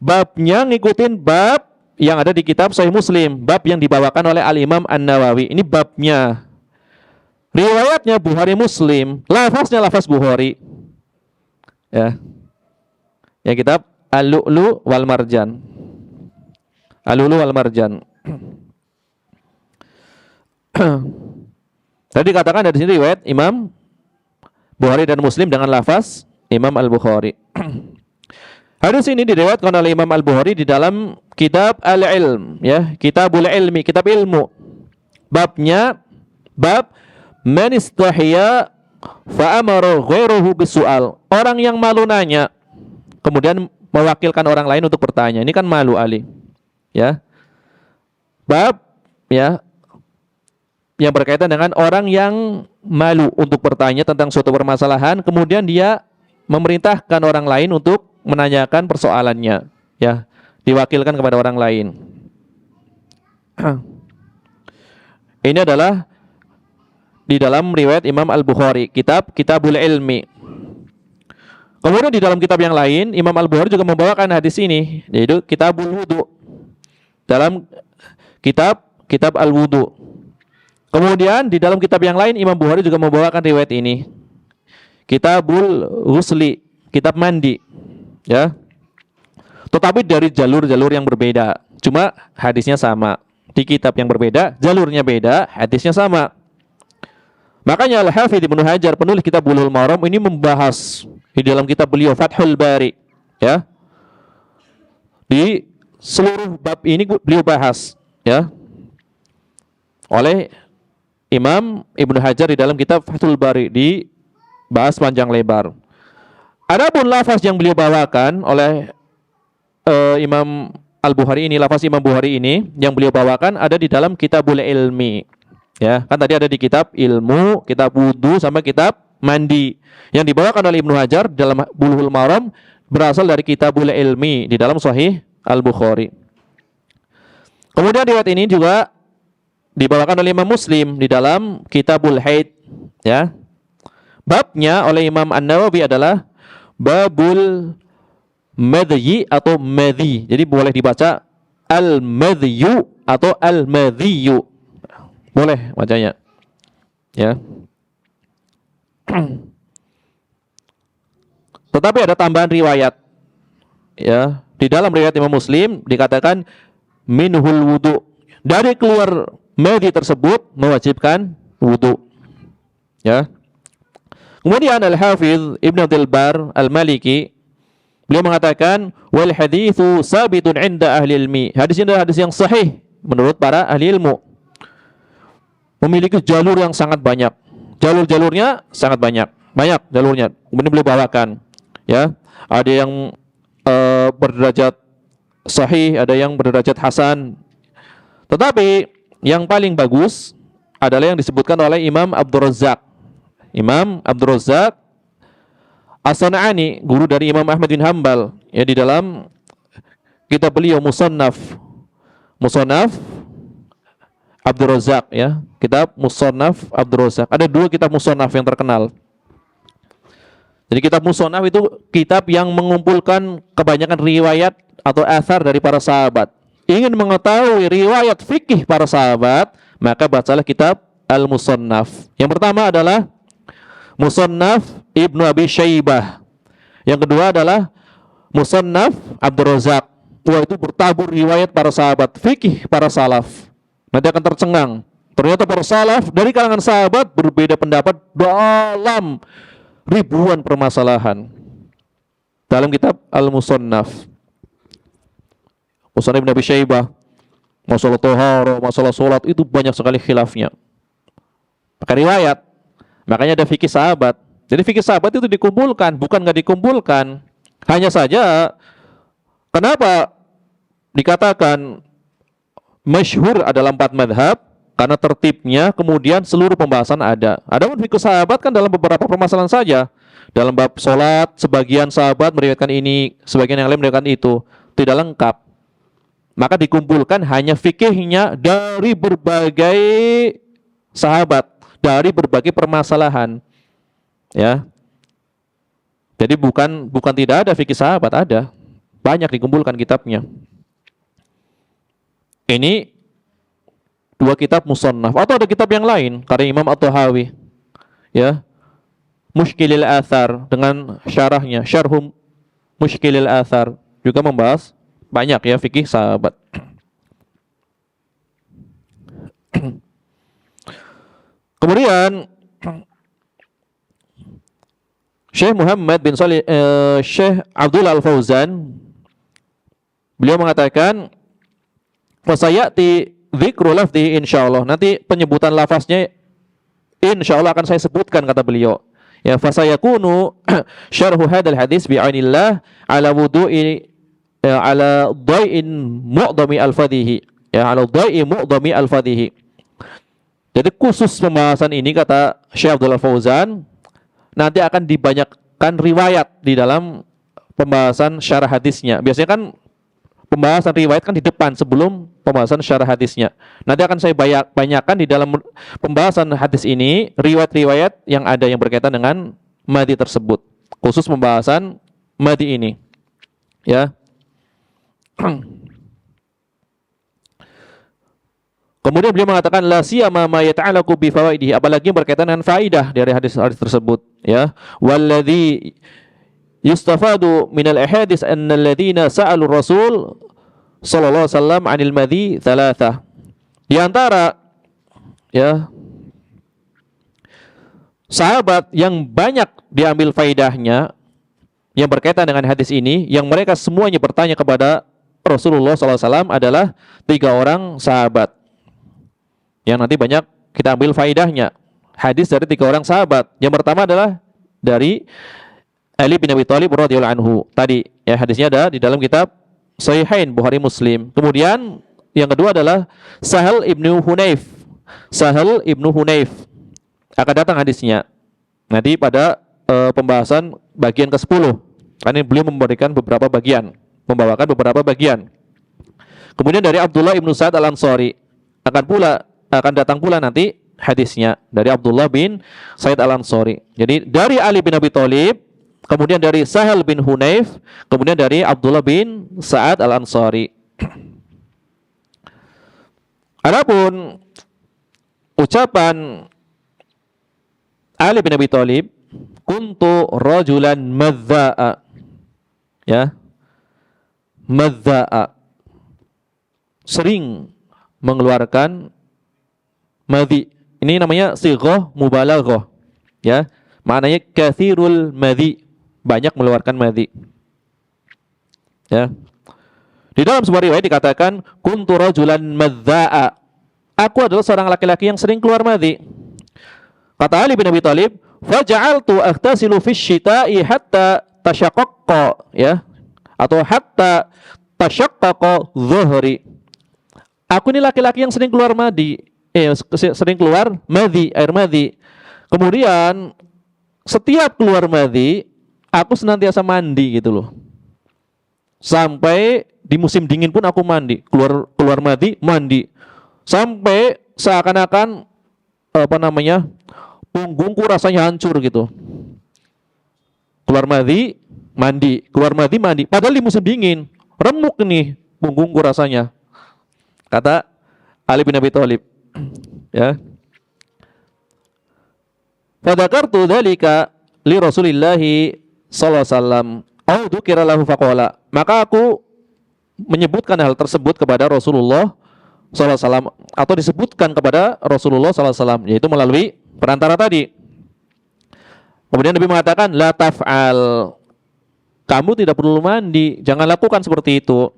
babnya ngikutin bab yang ada di kitab Sahih Muslim, bab yang dibawakan oleh Al-Imam An-Nawawi. Ini babnya. Riwayatnya Bukhari Muslim, lafaznya lafaz Bukhari. Ya. Ya, kitab Al-Lu'lu' wal Marjan. Al-Lu'lu' wal Marjan. Tadi dikatakan dari sini riwayat Imam Bukhari dan Muslim dengan lafaz Imam Al-Bukhari. Hadis ini diriwayatkan oleh Imam Al-Bukhari di dalam kitab Al-Ilm, ya, Kitabul Ilmi, kitab ilmu. Babnya bab man istahiya fa amara ghairuhu bisu'al. Orang yang malu nanya, kemudian mewakilkan orang lain untuk bertanya. Ini kan malu, Ali. Ya. Bab, ya, yang berkaitan dengan orang yang malu untuk bertanya tentang suatu permasalahan, kemudian dia memerintahkan orang lain untuk menanyakan persoalannya, ya, diwakilkan kepada orang lain. Ini adalah di dalam riwayat Imam Al-Bukhari, Kitabul Ilmi. Kemudian di dalam kitab yang lain, Imam Al-Bukhari juga membawakan hadis ini, yaitu Kitabul Wudu. Dalam kitab Al-Wudu. Kemudian di dalam kitab yang lain Imam Bukhari juga membawakan riwayat ini. Kitabul Ghusli, kitab mandi. Ya. tetapi dari jalur-jalur yang berbeda. Cuma hadisnya sama. Di kitab yang berbeda, jalurnya beda, hadisnya sama. Makanya Al-Hafidz Ibnu Hajar, penulis kitab Bulughul Maram, ini membahas di dalam kitab beliau Fathul Bari, ya. Di seluruh bab ini beliau bahas, ya, oleh Imam Ibnu Hajar di dalam kitab Fathul Bari, dibahas panjang lebar. Adapun lafaz yang beliau bawakan oleh Imam Al-Bukhari ini, lafaz Imam Bukhari ini yang beliau bawakan ada di dalam Kitabul Ilmi. Ya, kan tadi ada di kitab ilmu, kitab wudu, sama kitab mandi. Yang dibawakan oleh Ibnu Hajar dalam Bulughul Maram berasal dari Kitabul Ilmi di dalam Sahih Al-Bukhari. Kemudian riwayat ini juga dibawakan oleh Imam Muslim di dalam Kitabul Haid, ya. Babnya oleh Imam An-Nawawi adalah babul madhi atau madhi. Jadi boleh dibaca al-madhiyu atau al-madhiyu. Boleh bacanya. Ya. Tetapi ada tambahan riwayat. Ya, di dalam riwayat Imam Muslim dikatakan minhul wudu. Dari keluar madhi tersebut mewajibkan wudu. Ya. Kemudian Al-Hafidz Ibnu Abdul Bar Al-Maliki beliau mengatakan wal haditsu sabitun 'inda ahli ilmi. Hadis ini adalah hadis yang sahih menurut para ahli ilmu. Memiliki jalur yang sangat banyak. Jalur-jalurnya sangat banyak. Banyak jalurnya. Kemudian beliau bawakan, ya. Ada yang berderajat sahih, ada yang berderajat hasan. Tetapi yang paling bagus adalah yang disebutkan oleh Imam Abdul Razzaq. Imam Abdul Razzaq As-San'ani, guru dari Imam Ahmad bin Hanbal, ya, di dalam kitab beliau Musannaf Abdul Razzaq, ya, kitab Musannaf Abdul Razzaq. Ada dua kitab Musannaf yang terkenal. Jadi kitab Musannaf itu kitab yang mengumpulkan kebanyakan riwayat atau athar dari para sahabat. Ingin mengetahui riwayat fikih para sahabat, maka bacalah kitab Al-Musannaf. Yang pertama adalah Musannaf Ibnu Abi Syaibah. Yang kedua adalah Musannaf Abdul Razzaq. Wah, itu bertabur riwayat para sahabat, fikih para salaf. Nanti akan tercengang. Ternyata para salaf dari kalangan sahabat berbeda pendapat dalam ribuan permasalahan. Dalam kitab Al-Musannaf. Musannaf Ibnu Abi Syaibah, masalah taharah, masalah salat itu banyak sekali khilafnya. Maka riwayat. Makanya ada fikih sahabat. Jadi fikih sahabat itu dikumpulkan, bukan nggak dikumpulkan. Hanya saja, kenapa dikatakan masyhur adalah 4 madhab? Karena tertibnya, kemudian seluruh pembahasan ada. Adapun fikih sahabat kan dalam beberapa permasalahan saja. Dalam bab sholat, sebagian sahabat meriwayatkan ini, sebagian yang lain meriwayatkan itu. Tidak lengkap. Maka dikumpulkan hanya fikihnya dari berbagai sahabat, dari berbagai permasalahan, ya. Jadi bukan tidak ada fikih sahabat, ada, banyak dikumpulkan kitabnya. Ini dua kitab Musannaf, atau ada kitab yang lain karya Imam At-Tahawi, ya, Mushkilil Athar dengan syarahnya, Syarhum Mushkilil Athar, juga membahas banyak, ya, fikih sahabat. Kemudian Syekh Muhammad bin Salih, Syekh Abdul Al-Fauzan, beliau mengatakan fasayati dzikru lafzi insyaallah. Nanti penyebutan lafaznya insyaallah akan saya sebutkan, kata beliau. Ya, fasayakunu syarhu hadzal hadis bi'ainillah ala wudu'i ala dhai'in mu'dhami al-fadhihi. Ya, ala dhai'i mu'dhami al-fadhihi. Jadi khusus pembahasan ini, kata Syekh Abdul Fauzan, nanti akan dibanyakkan riwayat di dalam pembahasan syarah hadisnya. Biasanya kan pembahasan riwayat kan di depan sebelum pembahasan syarah hadisnya. Nanti akan saya banyakkan di dalam pembahasan hadis ini riwayat-riwayat yang ada yang berkaitan dengan madhi tersebut. Khusus pembahasan madhi ini, ya. Kemudian beliau mengatakan la siyama ma yata'allaqu bi fawaidihi, apalagi yang berkaitan dengan faidah dari hadis-hadis tersebut, ya. Walladzi yustafadu minal ahadits annal ladzina sa'alu Rasul sallallahu alaihi wasallam 'anil madhi thalathah. Di antara ya sahabat yang banyak diambil faidahnya yang berkaitan dengan hadis ini, yang mereka semuanya bertanya kepada Rasulullah SAW adalah 3 orang sahabat. Yang nanti banyak kita ambil faidahnya. Hadis dari 3 orang sahabat. Yang pertama adalah dari Ali bin Abi Thalib radhiyallahu anhu. Tadi ya hadisnya ada di dalam kitab Sahihain Bukhari Muslim. Kemudian yang kedua adalah Sahal ibnu Hunayf. Sahal ibnu Hunayf. Akan datang hadisnya nanti pada pembahasan bagian ke-10. Karena beliau memberikan beberapa bagian, membawakan beberapa bagian. Kemudian dari Abdullah ibnu Sa'ad al-Ansari akan datang pula nanti hadisnya dari Abdullah bin Sa'id al-Ansari. Jadi dari Ali bin Abi Thalib, kemudian dari Sahal bin Hunayf, kemudian dari Abdullah bin Sa'ad al-Ansari. Adapun ucapan Ali bin Abi Thalib, kuntu rajulan madza'a, ya, madza'a, sering mengeluarkan madhi. Ini namanya sighah mubalaghah, ya, maknanya katsirul madhi, banyak mengeluarkan madhi, ya. Di dalam sebuah riwayat dikatakan kuntu rajulan madza'a, aku adalah seorang laki-laki yang sering keluar madhi. Kata Ali bin Abi Thalib, faja'altu aghtasilu fi syita'i hatta tashaqqaqa, ya, atau hatta tashaqqaqa dhuhri. Aku ini laki-laki yang sering keluar madhi, sering keluar madhi, air madhi. Kemudian setiap keluar madhi, aku senantiasa mandi gitu loh. Sampai di musim dingin pun aku mandi, keluar madhi, mandi. Sampai seakan-akan punggungku rasanya hancur gitu. Keluar madhi, mandi, keluar madhi, mandi. Padahal di musim dingin, remuk nih punggungku rasanya. Kata Ali bin Abi Thalib, ya. Fadzakartu dzalika li Rasulillah sallallahu alaihi wasallam, au dzukira lahu faqala. Maka aku menyebutkan hal tersebut kepada Rasulullah sallallahu alaihi wasallam, atau disebutkan kepada Rasulullah sallallahu alaihi wasallam, yaitu melalui perantara tadi. Kemudian Nabi mengatakan, la taf'al, kamu tidak perlu mandi, jangan lakukan seperti itu.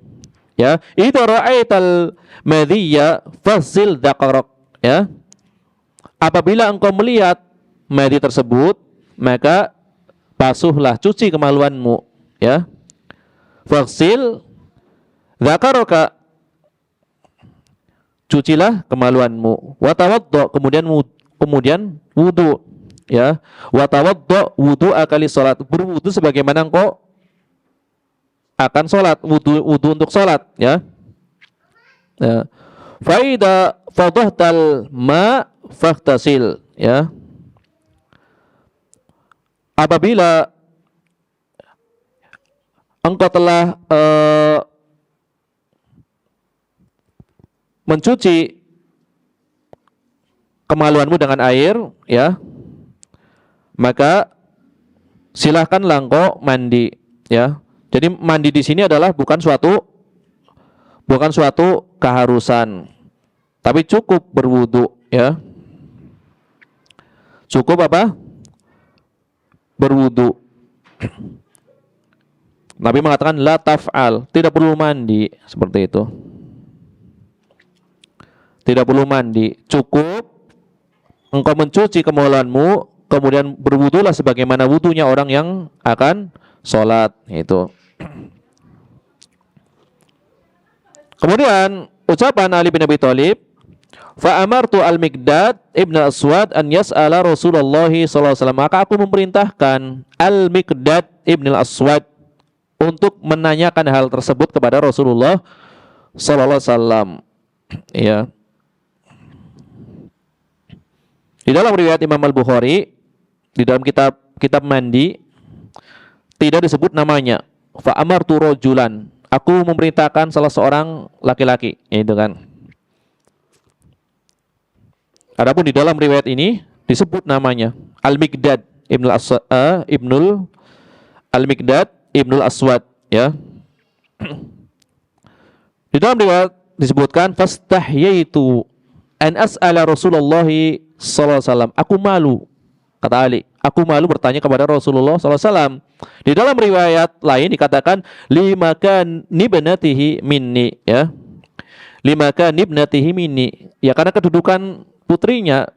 Ya, idza ra'aital madhiya fasil dzakarak, ya. Apabila engkau melihat madhi tersebut, maka basuhlah, cuci kemaluanmu, ya. Fasil dzakaraka, cucilah kemaluanmu. Wa tawaddo, kemudian wudu, ya. Wa tawaddo wudu'a kali salat, berwudu sebagaimana engkau akan salat, wudu untuk salat, ya. Ya. Fa idza fadhtal ma faghtasil, ya. Apabila engkau telah mencuci kemaluanmu dengan air, ya, maka silahkanlah engkau mandi, ya. Jadi mandi di sini adalah bukan suatu keharusan, tapi cukup berwudu, ya. Cukup apa? Berwudu. Nabi mengatakan la taf'al, tidak perlu mandi, seperti itu. Tidak perlu mandi, cukup engkau mencuci kemaluanmu, kemudian berwudulah sebagaimana wudunya orang yang akan sholat, itu. Kemudian ucapan Ali bin Abi Thalib, fa amartu al-Miqdad ibn Aswad an yas'ala Rasulullah sallallahu alaihi wasallam, maka aku memerintahkan al-Miqdad ibn Aswad untuk menanyakan hal tersebut kepada Rasulullah sallallahu alaihi wasallam, ya. Di dalam riwayat Imam Al-Bukhari, di dalam kitab mandi, tidak disebut namanya. Fa amartu rajulan, aku memerintahkan salah seorang laki-laki, itu kan. Adapun di dalam riwayat ini disebut namanya Al-Miqdad ibnul Al-Miqdad Ibnul Aswad, ya. Di dalam riwayat disebutkan fastahyaitu an as'ala Rasulullah sallallahu alaihi wasallam. Aku malu, kata Ali. Aku malu bertanya kepada Rasulullah sallallahu alaihi wasallam. Di dalam riwayat lain dikatakan limakan nibnatihi minni, ya. Limakan nibnatihi minni. Ya, karena kedudukan putrinya,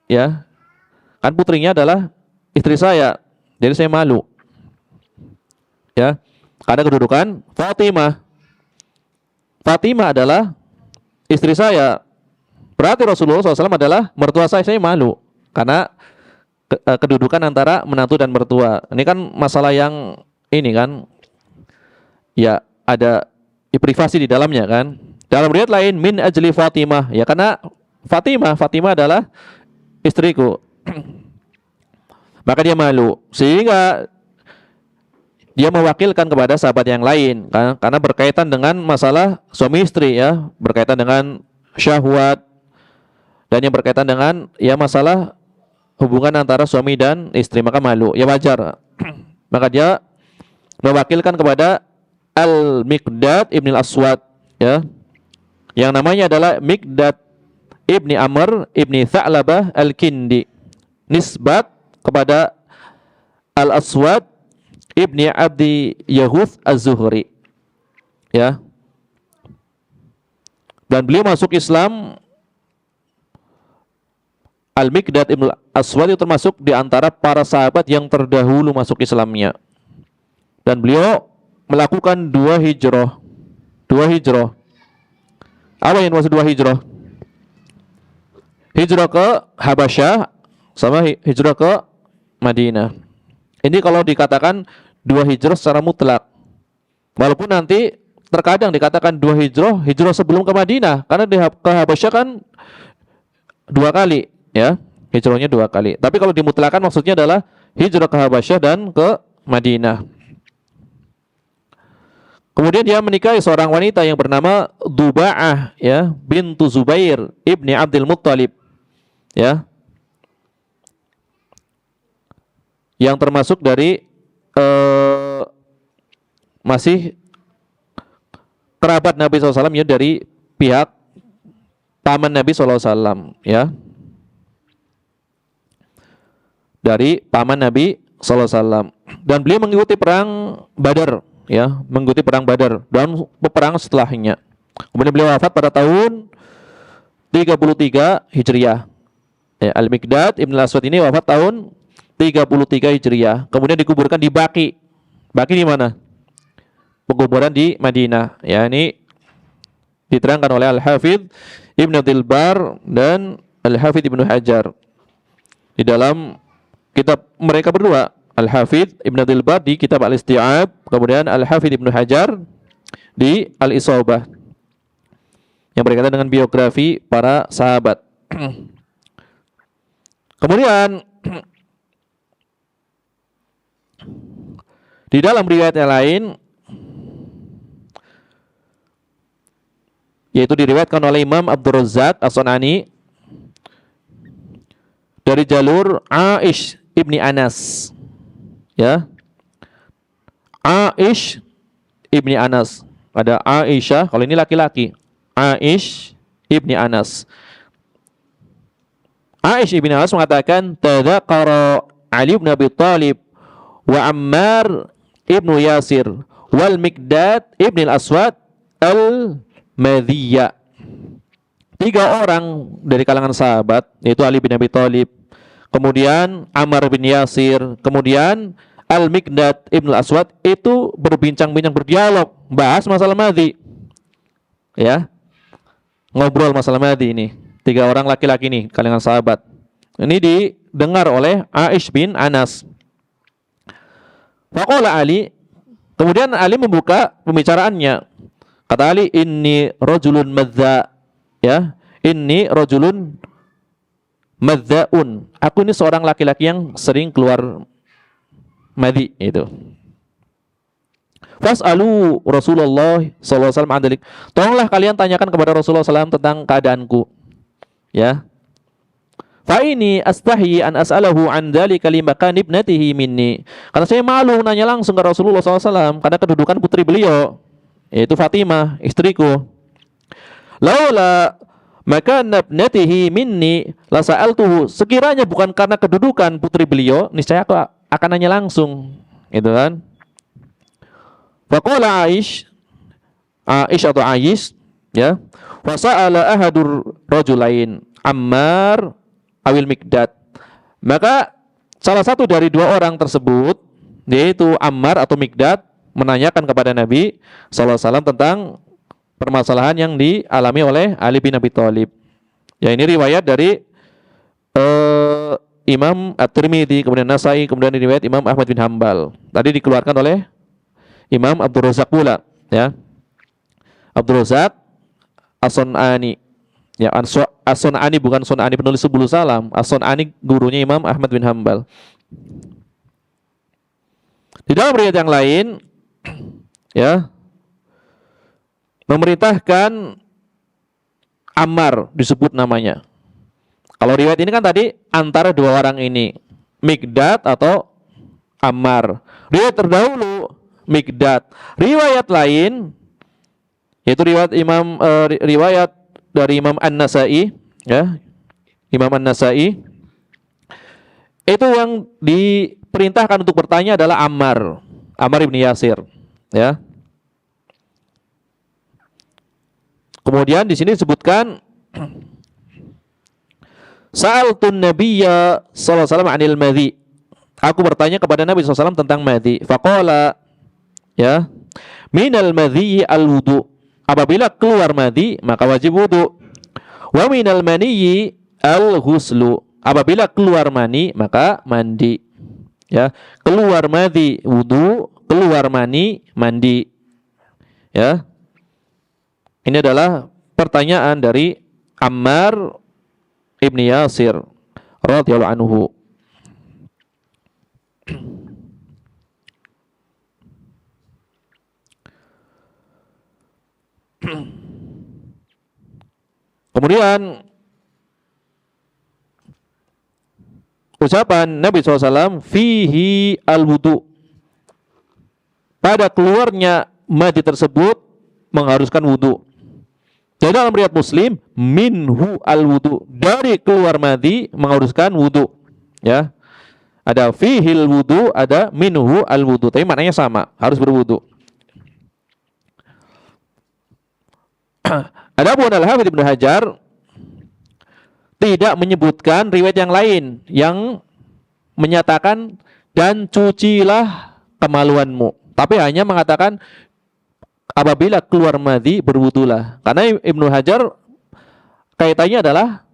ya. Kan putrinya adalah istri saya. Jadi saya malu. Ya. Karena kedudukan Fatimah. Fatimah adalah istri saya. Berarti Rasulullah SAW adalah mertua saya. Saya malu karena kedudukan antara menantu dan mertua. Ini kan masalah yang ini kan, ya ada privasi di dalamnya kan. Dalam riwayat lain min ajli Fatimah, ya karena Fatimah adalah istriku. Maka dia malu, sehingga dia mewakilkan kepada sahabat yang lain kan? Karena berkaitan dengan masalah suami istri, ya, berkaitan dengan syahwat dan yang berkaitan dengan ya masalah hubungan antara suami dan istri, maka malu, ya wajar. Maka dia mewakilkan kepada Al-Miqdad Ibnul Aswad, ya, yang namanya adalah Miqdad Ibni Amr Ibni Tha'labah Al-Kindi, nisbat kepada Al-Aswad Ibni Abdi Yahuth Az-Zuhri, ya. Dan beliau masuk Islam, Al-Miqdad Ibn Aswad itu termasuk di antara para sahabat yang terdahulu masuk Islamnya. Dan beliau melakukan dua hijrah. Apa yang maksud dua hijrah? Hijrah ke Habasyah sama hijrah ke Madinah. Ini kalau dikatakan dua hijrah secara mutlak. Walaupun nanti terkadang dikatakan dua hijrah sebelum ke Madinah, karena ke Habasyah kan dua kali, ya, hijrahnya dua kali. Tapi kalau dimutlakan maksudnya adalah hijrah ke Habasyah dan ke Madinah. Kemudian dia menikahi seorang wanita yang bernama Duba'ah, ya, bintu Zubair ibni Abdul Muttalib, ya, yang termasuk dari masih kerabat Nabi SAW, ya, dari pihak paman Nabi SAW, ya, dari paman Nabi SAW. Dan beliau mengikuti perang Badar, ya, mengikuti perang Badar dan peperangan setelahnya. Kemudian beliau wafat pada tahun 33 Hijriah. Ya, Al-Miqdad Ibn Aswad ini wafat tahun 33 Hijriah. Kemudian dikuburkan di Baqi. Baqi di mana? Penguburan di Madinah. Ya, ini diterangkan oleh Al-Hafidh Ibn Abdul Bar dan Al-Hafidh Ibn Hajar di dalam kitab mereka berdua. Al-Hafidh Ibn Abdul Bar di kitab Al-Isti'ab, kemudian Al-Hafidh Ibn Hajar di Al-Isabah, yang berkaitan dengan biografi para sahabat. Kemudian di dalam riwayat yang lain, yaitu diriwayatkan oleh Imam Abdul Razzaq As-Sanani dari jalur Aish ibni Anas, ya, Aish ibni Anas. Ada Aisyah, kalau ini laki-laki, Aish ibni Anas. Aish ibni Anas mengatakan, tadzakara Ali bin Abi Thalib wa Ammar ibnu Yasir wal Miqdad ibn al-Aswad al-Madhiya. Tiga orang dari kalangan sahabat, yaitu Ali bin Abi Thalib, kemudian Ammar bin Yasir, kemudian Al-Miqdad ibn al-Aswad, itu berbincang-bincang, berdialog, bahas masalah Madhi, ya, ngobrol masalah Madhi ini. Tiga orang laki-laki ini kalangan sahabat. Ini didengar oleh Aish bin Anas. Faqala Ali, kemudian Ali membuka pembicaraannya. Kata Ali, inni rajulun madza, ya, inni rajulun madzaun. Aku ini seorang laki-laki yang sering keluar madhi itu. Fas'alu Rasulullah sallallahu alaihi wasallam andalik. Tolonglah kalian tanyakan kepada Rasulullah SAW tentang keadaanku. Ya. Fa ini astahi an as'alahu an dzalika limakan ibnatihi minni. Karena saya malu nanya langsung ke Rasulullah SAW karena kedudukan putri beliau, yaitu Fatimah, istriku. Laula maka ibnatihi minni la sa'altuhu. Sekiranya bukan karena kedudukan putri beliau, niscaya aku akan nanya langsung, gitu kan? Faqala Aish atau Ais, ya. Wa sa'ala ahadur rajulain Ammar awil Mikdad. Maka salah satu dari dua orang tersebut, yaitu Ammar atau Mikdad, menanyakan kepada Nabi sallallahu alaihi wasallam tentang permasalahan yang dialami oleh Ali bin Abi Thalib. Ya, ini riwayat dari Imam At-Tirmidzi, kemudian Nasai, kemudian riwayat Imam Ahmad bin Hambal. Tadi dikeluarkan oleh Imam Abdul Razak pula, ya. Abdul Razak As-Sun'ani. Ya, As-Sun'ani bukan Sun'ani penulis Subul Salam. As-Sun'ani gurunya Imam Ahmad bin Hambal. Di dalam riwayat yang lain, ya, memerintahkan Ammar disebut namanya. Kalau riwayat ini kan tadi antara dua orang ini, Mikdad atau Ammar. Riwayat terdahulu Mikdad. Riwayat lain yaitu riwayat dari Imam An-Nasai, ya. Imam An-Nasai itu yang diperintahkan untuk bertanya adalah Ammar ibn Yasir, ya. Kemudian di sini disebutkan Sa'altun Nabiyya sallallahu alaihi wasallam 'anil madhi. Aku bertanya kepada Nabi sallallahu alaihi wasallam tentang madhi. Faqala, ya, minal madhi al-wudu. Apabila keluar madhi maka wajib wudu. Wa minal maniyyi al-ghuslu. Apabila keluar mani maka mandi. Ya, keluar madhi wudu, keluar mani mandi. Ya. Ini adalah pertanyaan dari Ammar ibni Yasir radhiyallahu anhu. Kemudian ucapan Nabi SAW fihi al-wudu, pada keluarnya madhi tersebut mengharuskan wudu. Jadi dalam riwayat Muslim minhu al-wudu, dari keluar madhi mengharuskan wudu, ya. Ada fihil wudu, ada minhu al-wudu, tapi maknanya sama, harus berwudu. Adapun Al-Hafidz Ibnu Hajar tidak menyebutkan riwayat yang lain yang menyatakan dan cucilah kemaluanmu, tapi hanya mengatakan apabila keluar madhi berwudulah. Karena Ibnu Hajar kaitannya adalah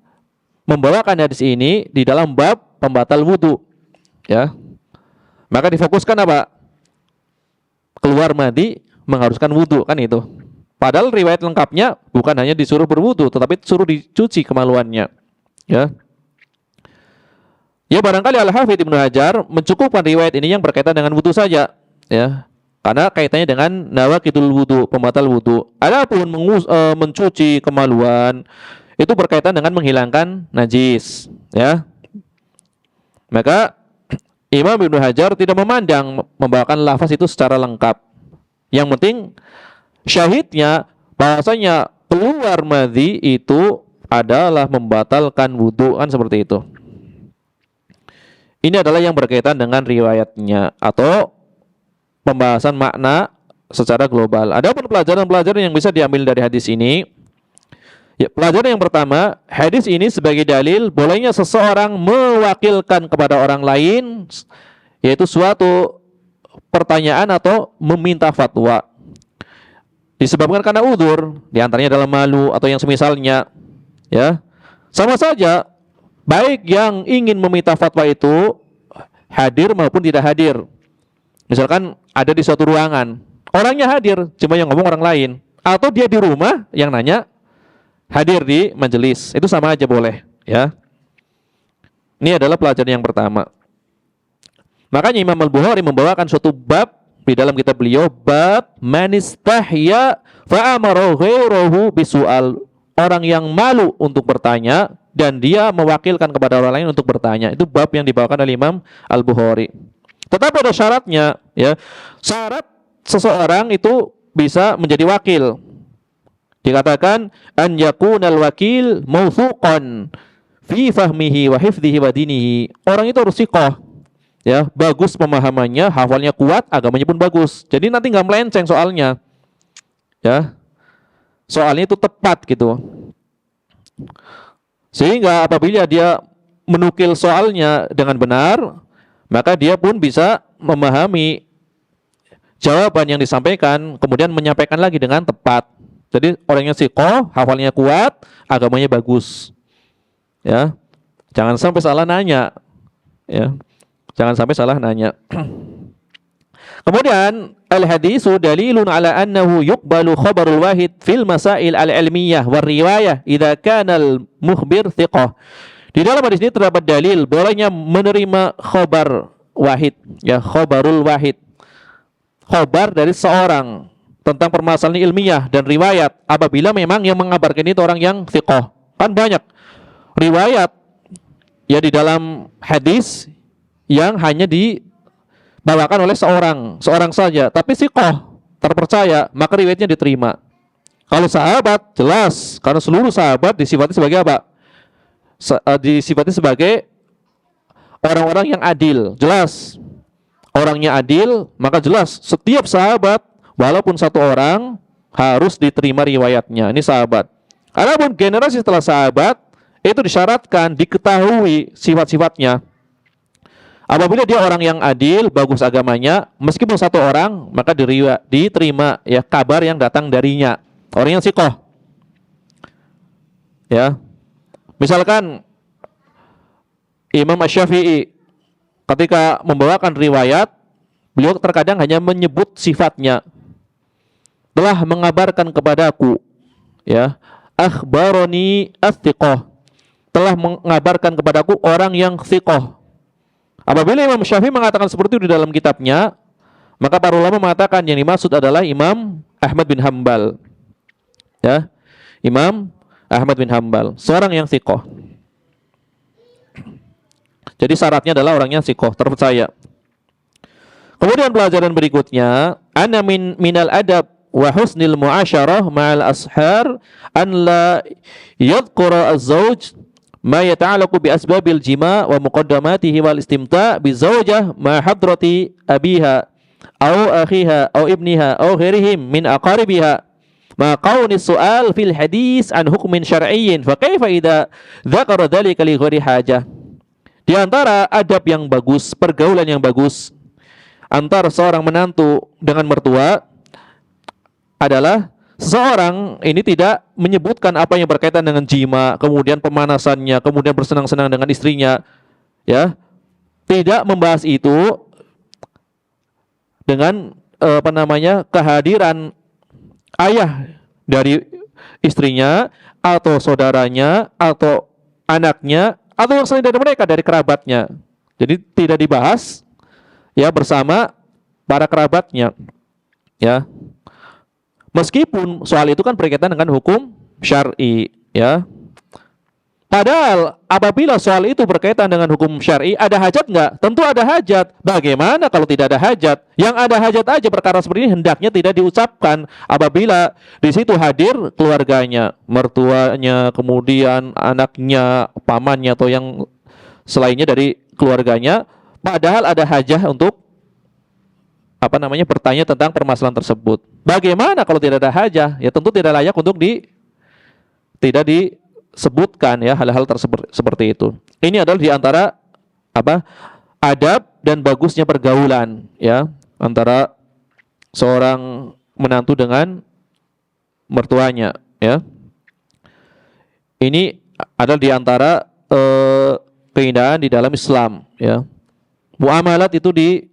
membawakan hadis ini di dalam bab pembatal wudu, ya. Maka difokuskan apa? Keluar madhi mengharuskan wudu, kan itu. Padahal riwayat lengkapnya bukan hanya disuruh berwudu, tetapi disuruh dicuci kemaluannya, ya. Ya, barangkali Al-Hafidz Ibnu Hajar mencukupkan riwayat ini yang berkaitan dengan wudu saja, ya. Karena kaitannya dengan nawaqidul wudu, pembatal wudu. Adapun mencuci kemaluan itu berkaitan dengan menghilangkan najis, ya. Maka Imam Ibnu Hajar tidak memandang membawakan lafaz itu secara lengkap. Yang penting syahidnya bahwasanya keluar madhi itu adalah membatalkan wudu, kan seperti itu. Ini adalah yang berkaitan dengan riwayatnya atau pembahasan makna secara global. Adapun pelajaran-pelajaran yang bisa diambil dari hadis ini, ya, pelajaran yang pertama, hadis ini sebagai dalil bolehnya seseorang mewakilkan kepada orang lain, yaitu suatu pertanyaan atau meminta fatwa. Disebabkan karena udzur, diantaranya dalam malu atau yang semisalnya, ya. Sama saja, baik yang ingin meminta fatwa itu hadir maupun tidak hadir. Misalkan ada di suatu ruangan, orangnya hadir, cuma yang ngomong orang lain, atau dia di rumah yang nanya hadir di majelis, itu sama aja boleh, ya. Ini adalah pelajaran yang pertama. Makanya Imam Al-Bukhari membawakan suatu bab di dalam kitab beliau, bab manistahya fa'amara ghairahu bisu'al. orang yang malu untuk bertanya dan dia mewakilkan kepada orang lain untuk bertanya. Itu bab yang dibawakan oleh Imam Al-Bukhari. Tetapi ada syaratnya, ya. Syarat seseorang itu bisa menjadi wakil. Dikatakan an yakunal wakil mawthuqan fi fahmihi wa hifdhihi wa dinihi. Orang itu harus thiqah, ya, bagus pemahamannya, hafalnya kuat, agamanya pun bagus. Jadi nanti nggak melenceng soalnya, ya. Soalnya itu tepat gitu. Sehingga apabila dia menukil soalnya dengan benar, maka dia pun bisa memahami jawaban yang disampaikan, kemudian menyampaikan lagi dengan tepat. Jadi orangnya thiqah, hafalnya kuat, agamanya bagus. Ya. Jangan sampai salah nanya. Ya. Jangan sampai salah nanya. Kemudian al-hadisu dalilun ala annahu yuqbalu khabarul wahid fil masail al-ilmiyah war riwayah idza kana al-mukhbir thiqah. Di dalam hadis ini terdapat dalil bolehnya menerima khabar wahid, ya, khabarul wahid. Khabar dari seorang tentang permasalahan ilmiah dan riwayat apabila memang yang mengabarkan itu orang yang thiqah. Kan banyak riwayat ya di dalam hadis yang hanya dibawakan oleh seorang saja, tapi thiqah, terpercaya, maka riwayatnya diterima. Kalau sahabat jelas, karena seluruh sahabat disifati sebagai apa? Disifati sebagai orang-orang yang adil, jelas. Orangnya adil, maka jelas setiap sahabat walaupun satu orang harus diterima riwayatnya. Ini sahabat. Adapun generasi setelah sahabat itu disyaratkan diketahui sifat-sifatnya. Apabila dia orang yang adil, bagus agamanya, meskipun satu orang, maka diterima ya kabar yang datang darinya. Orang yang thiqah. Ya. Misalkan Imam Asy-Syafi'i ketika membawakan riwayat, beliau terkadang hanya menyebut sifatnya. Telah mengabarkan kepadaku, ya, akhbaroni ats-thiqah. Telah mengabarkan kepadaku orang yang thiqah. Apabila Imam Syafi'i mengatakan seperti itu di dalam kitabnya, maka para ulama mengatakan yang dimaksud adalah Imam Ahmad bin Hambal. Ya, Imam Ahmad bin Hambal, seorang yang thiqah. Jadi syaratnya adalah orangnya thiqah, terpercaya. Kemudian pelajaran berikutnya, ana minal adab wa husnil muasyarah ma'al ashar an la yadhkura az-zawj ma yata'allaqu bi asbabil jima' wa muqaddamatihi wal istimta' bi zawjah ma hadrati abiha aw akhiha aw ibniha aw ghairihim min aqaribiha ma qawni su'al fil hadis an hukmin syar'iyyin fa kaifa idza dzakara dzalika li ghairi hajah. Di antara adab yang bagus, pergaulan yang bagus antara seorang menantu dengan mertua adalah seseorang ini tidak menyebutkan apa yang berkaitan dengan jima, kemudian pemanasannya, kemudian bersenang-senang dengan istrinya, ya. Tidak membahas itu dengan kehadiran ayah dari istrinya atau saudaranya atau anaknya atau yang selain dari mereka, dari kerabatnya. Jadi tidak dibahas ya bersama para kerabatnya, ya. Meskipun soal itu kan berkaitan dengan hukum syar'i, ya. Padahal apabila soal itu berkaitan dengan hukum syar'i, ada hajat nggak? Tentu ada hajat. Bagaimana kalau tidak ada hajat? Yang ada hajat aja perkara seperti ini hendaknya tidak diucapkan apabila di situ hadir keluarganya, mertuanya, kemudian anaknya, pamannya atau yang selainnya dari keluarganya. Padahal ada hajah untuk bertanya tentang permasalahan tersebut. Bagaimana kalau tidak ada hajah? Ya tentu tidak layak untuk tidak disebutkan ya hal-hal tersebut seperti itu. Ini adalah di antara adab dan bagusnya pergaulan ya antara seorang menantu dengan mertuanya ya. Ini adalah di antara keindahan di dalam Islam ya. Muamalat itu di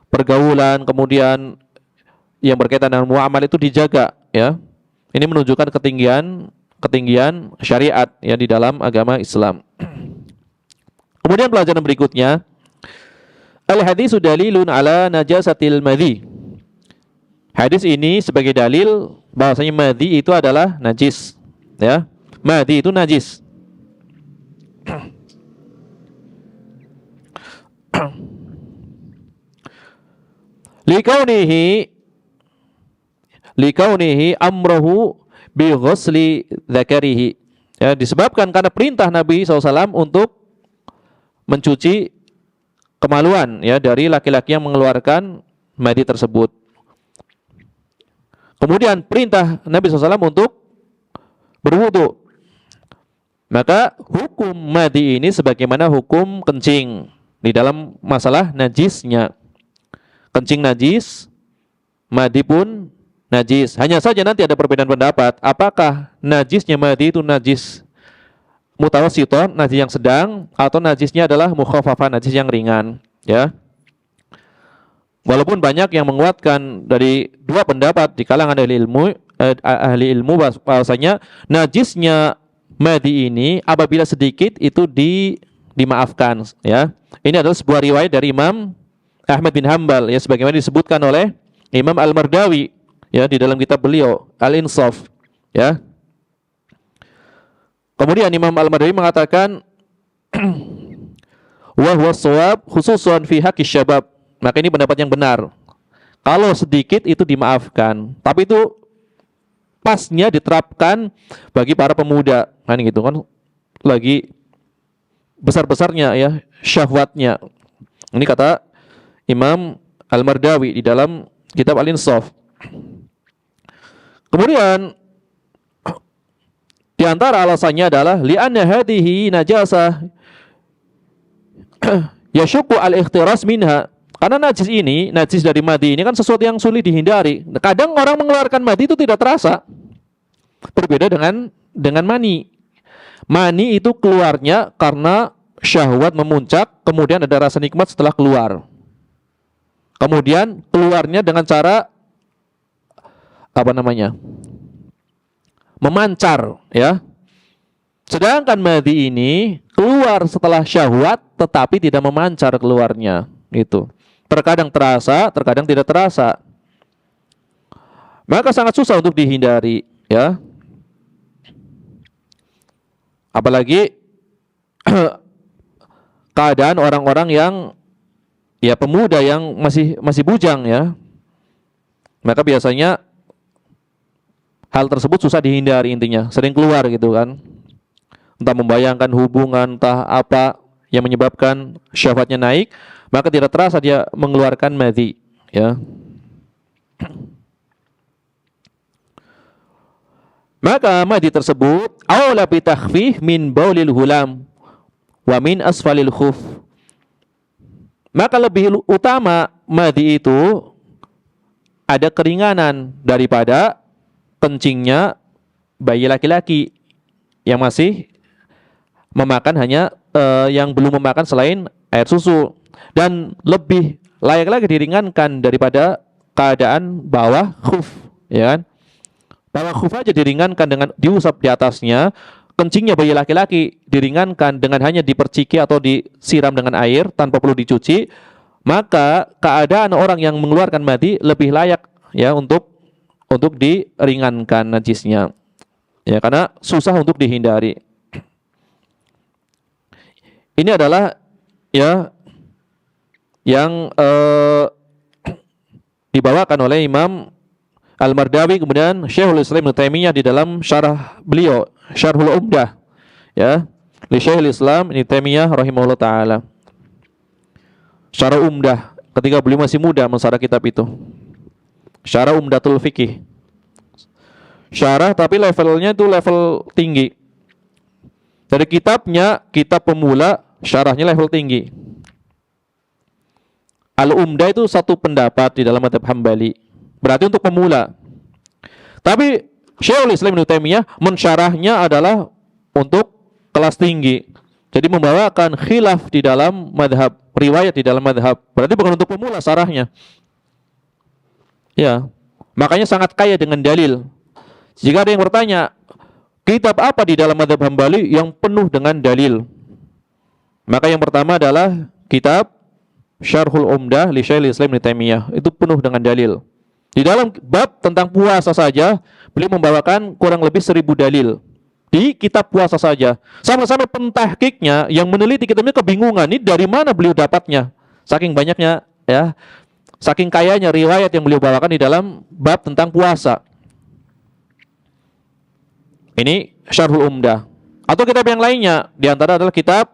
pergaulan, kemudian yang berkaitan dengan muamalah itu dijaga ya. Ini menunjukkan ketinggian syariat ya di dalam agama Islam. Kemudian pelajaran berikutnya, al-hadisu dalilun ala najasatil madhi. Hadis ini sebagai dalil bahwasanya madhi itu adalah najis, ya. Madhi itu najis. Likaunihi amrohu bi ghusli dzakarihi. Ya, disebabkan karena perintah Nabi SAW untuk mencuci kemaluan, ya, dari laki-laki yang mengeluarkan madhi tersebut. Kemudian perintah Nabi SAW untuk berwudu. Maka hukum madhi ini sebagaimana hukum kencing di dalam masalah najisnya. Kencing najis, madhi pun najis. Hanya saja nanti ada perbedaan pendapat, apakah najisnya madhi itu najis mutawassiton, najis yang sedang, atau najisnya adalah mukhaffafah, najis yang ringan, ya. Walaupun banyak yang menguatkan dari dua pendapat di kalangan ahli ilmu bahwasanya najisnya madhi ini apabila sedikit itu dimaafkan, ya. Ini adalah sebuah riwayat dari Imam Ahmad bin Hanbal, ya, sebagaimana disebutkan oleh Imam Al-Mardawi, ya, di dalam kitab beliau Al-Insaf, ya. Kemudian Imam Al-Mardawi mengatakan wa huwa shawab khususan fi haqqi syabab. Maka ini pendapat yang benar. Kalau sedikit itu dimaafkan, tapi itu pasnya diterapkan bagi para pemuda. Kan gitu kan, lagi besar-besarnya, ya, syahwatnya. Ini kata Imam Al-Mardawi di dalam kitab Al-Insaf. Kemudian di antara alasannya adalah li'anna hadhihi najasah yashukku al-ikhtiras minha. Karena najis ini, najis dari madhi ini kan sesuatu yang sulit dihindari. Kadang orang mengeluarkan madhi itu tidak terasa. Berbeda dengan mani. Mani itu keluarnya karena syahwat memuncak, kemudian ada rasa nikmat setelah keluar. Kemudian keluarnya dengan cara memancar, ya. Sedangkan madhi ini keluar setelah syahwat tetapi tidak memancar keluarnya, gitu. Terkadang terasa, terkadang tidak terasa. Maka sangat susah untuk dihindari, ya. Apalagi keadaan orang-orang yang, ya, pemuda yang masih bujang, ya. Maka biasanya hal tersebut susah dihindari, intinya sering keluar gitu kan. Entah membayangkan hubungan, entah apa yang menyebabkan syahwatnya naik, maka tidak terasa dia mengeluarkan madhi, ya. Maka madhi tersebut aula bi takhfif min baulil hulam wa min asfalil khuf. Maka lebih utama madhi itu ada keringanan daripada kencingnya bayi laki-laki yang masih memakan hanya yang belum memakan selain air susu, dan lebih layak lagi diringankan daripada keadaan bawah khuf, ya kan? Bawah khuf aja diringankan dengan diusap di atasnya, kencingnya bayi laki-laki diringankan dengan hanya diperciki atau disiram dengan air tanpa perlu dicuci, maka keadaan orang yang mengeluarkan madhi lebih layak, ya, untuk diringankan najisnya, ya, karena susah untuk dihindari. Ini adalah, ya, yang dibawakan oleh Imam Al-Mardawi, kemudian Syekhul Islam Ibnu Taimiyah di dalam syarah beliau Syarhul Umdah, ya, li Syekhul Islam Ibnu Taimiyah rahimahullah taala. Syarah Umdah ketika beliau masih muda mensyarah kitab itu. Syarah Umdatul Fiqih. Syarah tapi levelnya itu level tinggi. Dari kitabnya, kitab pemula, syarahnya level tinggi. Al-Umdah itu satu pendapat di dalam mazhab Hambali. Berarti untuk pemula. Tapi Syekhul Islam Ibnu Taimiyah mensyarahnya adalah untuk kelas tinggi. Jadi membawakan khilaf di dalam mazhab, riwayat di dalam mazhab. Berarti bukan untuk pemula syarahnya. Ya, makanya sangat kaya dengan dalil. Jika ada yang bertanya, kitab apa di dalam mazhab Hambali yang penuh dengan dalil? Maka yang pertama adalah kitab Syarhul Umdah li Syekhul Islam Ibnu Taimiyah. Itu penuh dengan dalil. Di dalam bab tentang puasa saja, beliau membawakan kurang lebih 1.000 dalil. Di kitab puasa saja. Sama-sama pentahkiknya yang meneliti kitabnya kebingungan. Ini dari mana beliau dapatnya? Saking banyaknya ya, saking kayanya riwayat yang beliau bawakan di dalam bab tentang puasa. Ini Syarhul Umdah. Atau kitab yang lainnya, di antara adalah kitab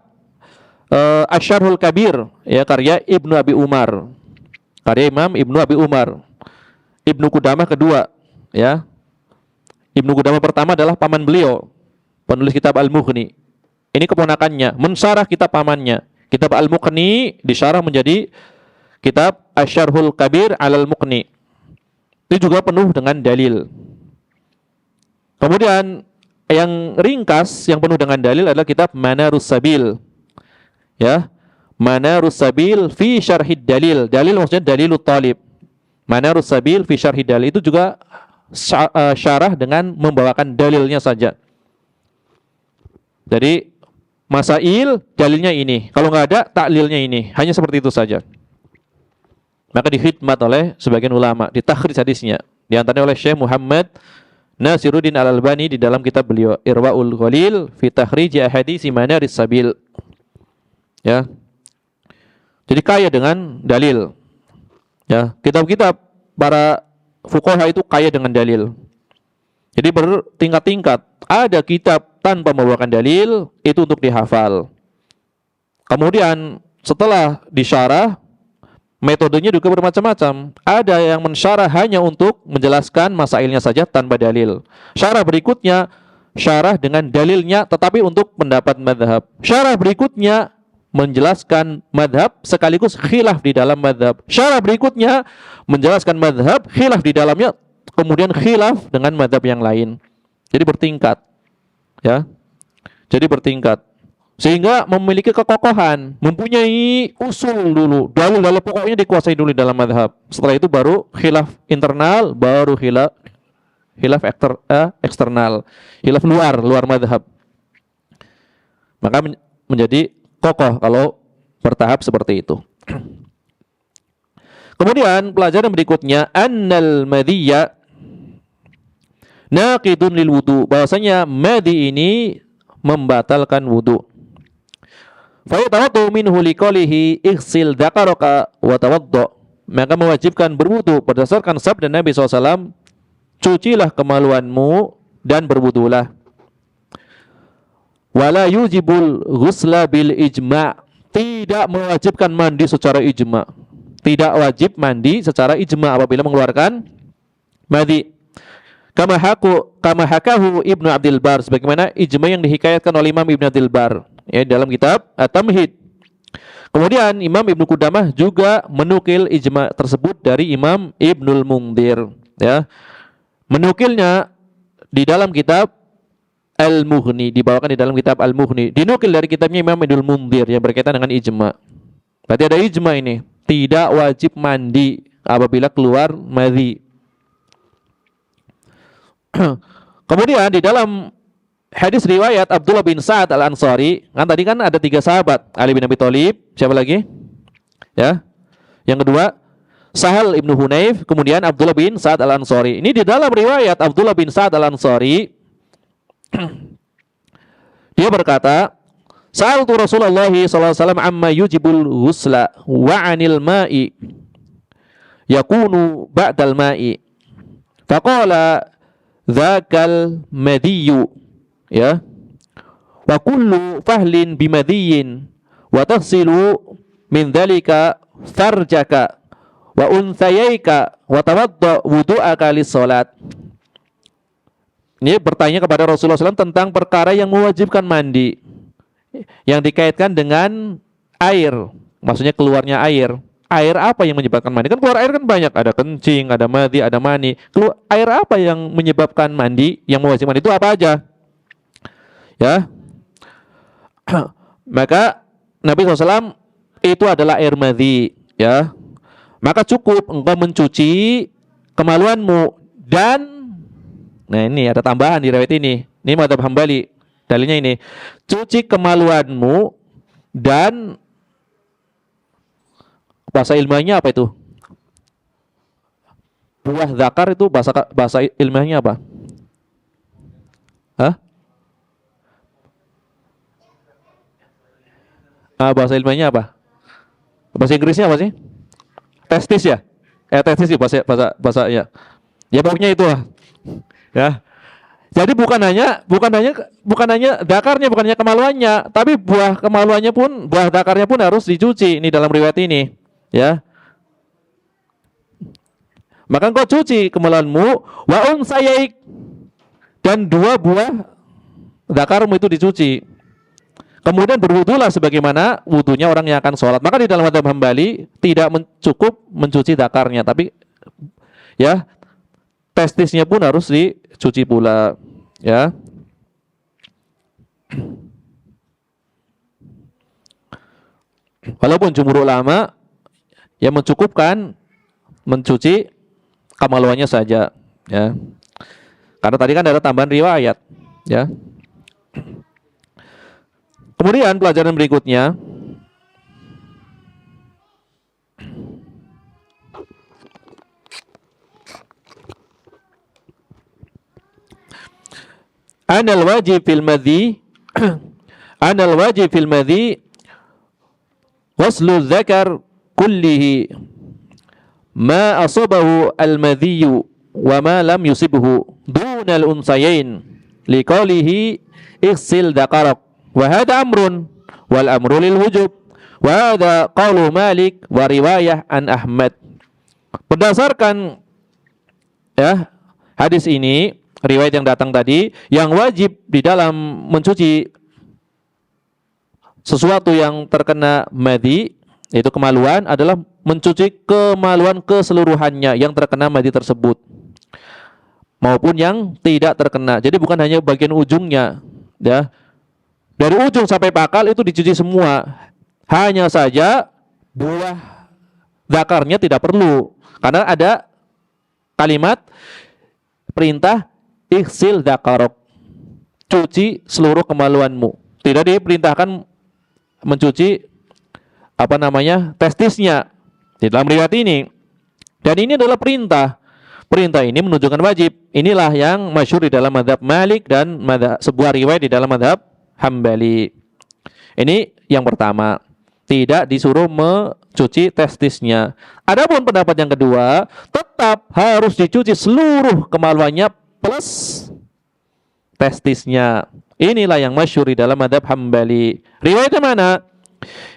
Asy-Syarhul Kabir, ya, karya Ibnu Abi Umar. Karya Imam Ibnu Abi Umar. Ibnu Qudamah kedua, ya. Ibnu Qudamah pertama adalah paman beliau, penulis kitab Al-Mughni. Ini keponakannya, mensyarah kitab pamannya. Kitab Al-Mughni disyarah menjadi kitab Asy-Syarhul Kabir Alal Mughni. Itu juga penuh dengan dalil. Kemudian yang ringkas, yang penuh dengan dalil adalah kitab Manarus Sabil. Ya, Manarus Sabil fi Syarhid Dalil. Dalil maksudnya Dalilut Talib. Manarus Sabil fi Syarhid Dalil itu juga syarah dengan membawakan dalilnya saja. Jadi masail dalilnya ini, kalau nggak ada taklilnya ini, hanya seperti itu saja. Maka dihikmat oleh sebagian ulama, ditakhrij hadisnya, di antaranya oleh Syekh Muhammad Nasiruddin Al-Albani di dalam kitab beliau Irwaul Ghalil fi takhrij ahadits Manaris Sabil. Ya. Jadi kaya dengan dalil. Ya, kitab-kitab para fuqaha itu kaya dengan dalil. Jadi bertingkat-tingkat. Ada kitab tanpa membawakan dalil, itu untuk dihafal. Kemudian setelah disyarah, metodenya juga bermacam-macam. Ada yang mensyarah hanya untuk menjelaskan masailnya saja tanpa dalil. Syarah berikutnya, syarah dengan dalilnya tetapi untuk pendapat madhab. Syarah berikutnya menjelaskan madhab sekaligus khilaf di dalam madhab. Syarah berikutnya menjelaskan madhab, khilaf di dalamnya, kemudian khilaf dengan madhab yang lain. Jadi bertingkat, ya. Jadi bertingkat, sehingga memiliki kekokohan, mempunyai usul dulu, dalil pokoknya dikuasai dulu dalam madhab. Setelah itu baru khilaf internal, baru khilaf eksternal, khilaf luar madhab. Maka menjadi kokoh kalau bertahap seperti itu. Kemudian pelajaran berikutnya, annal madhiya naqidun lil wudu, bahwasanya madhi ini membatalkan wudu. Fa yatawaddu minhu liqalihi ighsil dzakaraka wa tawaddu, maka mewajibkan berwudu berdasarkan sabda Nabi SAW, cucilah kemaluanmu dan berwudulah. Wala yujibul ghusla bil ijma', tidak mewajibkan mandi secara ijma'. Tidak wajib mandi secara ijma' apabila mengeluarkan madhi. Kama hakahu Ibnu Abdul Bar, sebagaimana ijma' yang dihikayatkan oleh Imam Ibnu Abdul Bar, ya, dalam kitab At-Tamhid. Kemudian Imam Ibnu Qudamah juga menukil ijma' tersebut dari Imam Ibnul Mundhir, ya. Menukilnya di dalam kitab Al-Mughni, dibawakan di dalam kitab Al-Mughni, dinukil dari kitabnya Imam Ibnul Mundhir yang berkaitan dengan ijma'. Berarti ada ijma' ini, tidak wajib mandi apabila keluar madhi. Kemudian di dalam hadis riwayat Abdullah bin Sa'ad Al-Ansari, kan tadi kan ada 3 sahabat, Ali bin Abi Thalib, siapa lagi? Ya. Yang kedua Sahal ibnu Hunayf, kemudian Abdullah bin Sa'ad Al-Ansari. Ini di dalam riwayat Abdullah bin Sa'ad Al-Ansari, dia berkata, sa'altu Rasulullah SAW amma yujibul ghusla wa 'anil ma'i yakunu ba'dal ma'i. Faqala dzakal madhiyu, ya. Wa kullu fahlin bimadhiyin wa taghsilu min dzalika farjaka wa unthayaika wa tawadda wudu'aka lis-salat. Ini bertanya kepada Rasulullah SAW tentang perkara yang mewajibkan mandi, yang dikaitkan dengan air, maksudnya keluarnya air. Air apa yang menyebabkan mandi? Kan keluar air kan banyak, ada kencing, ada madhi, ada mani. Keluar air apa yang menyebabkan mandi, yang mewajibkan itu apa aja? Ya. Maka Nabi SAW itu adalah air madhi, ya. Maka cukup engkau mencuci kemaluanmu dan, nah ini ada tambahan di riwayat ini. Ini madzhab Hambali. Dalilnya ini, cuci kemaluanmu dan bahasa ilmiahnya apa itu? buah zakar itu bahasa bahasa ilmiahnya apa? Hah? Bahasa ilmiahnya apa? Bahasa Inggrisnya apa sih? Testis ya? Testis sih bahasa bahasa bahasa ya. Ya pokoknya itu lah. Ya. Jadi bukan hanya dakarnya, bukan hanya kemaluannya, tapi buah kemaluannya pun, buah dakarnya pun harus dicuci. Ini dalam riwayat ini, ya. Maka engkau cuci kemaluanmu wa unsayaik, dan dua buah dakarmu itu dicuci. Kemudian berwudulah sebagaimana wudunya orang yang akan sholat. Maka di dalam mazhab Hambali tidak cukup mencuci dakarnya, tapi ya testisnya pun harus dicuci pula, ya. Walaupun jumhur ulama yang mencukupkan mencuci kemaluannya saja, ya. Karena tadi kan ada tambahan riwayat, ya. Kemudian pelajaran berikutnya, anal wajib fil madhi anal wajib fil madhi waslu dzakar kullihi ma asabahu al madhiyu wa ma lam yusibhu dunal unsayain liqalihi ighsil dzakarak wa hadha amrun wal amru lil wujub wa hadha qaulu Malik wa riwayah an Ahmad. Berdasarkan, ya, hadis ini, riwayat yang datang tadi, yang wajib di dalam mencuci sesuatu yang terkena madhi, yaitu kemaluan, adalah mencuci kemaluan keseluruhannya yang terkena madhi tersebut maupun yang tidak terkena. Jadi bukan hanya bagian ujungnya, ya. Dari ujung sampai pakal itu dicuci semua. Hanya saja buah zakarnya tidak perlu, karena ada kalimat perintah ighsil dzakarok, cuci seluruh kemaluanmu. Tidak diperintahkan mencuci testisnya di dalam riwayat ini. Dan ini adalah perintah. Perintah ini menunjukkan wajib. Inilah yang masyhur di dalam mazhab Malik dan sebuah riwayat di dalam mazhab Hambali. Ini yang pertama, tidak disuruh mencuci testisnya. Adapun pendapat yang kedua, tetap harus dicuci seluruh kemaluannya plus testisnya. Inilah yang masyhur di dalam mazhab Hambali. Riwayatnya mana?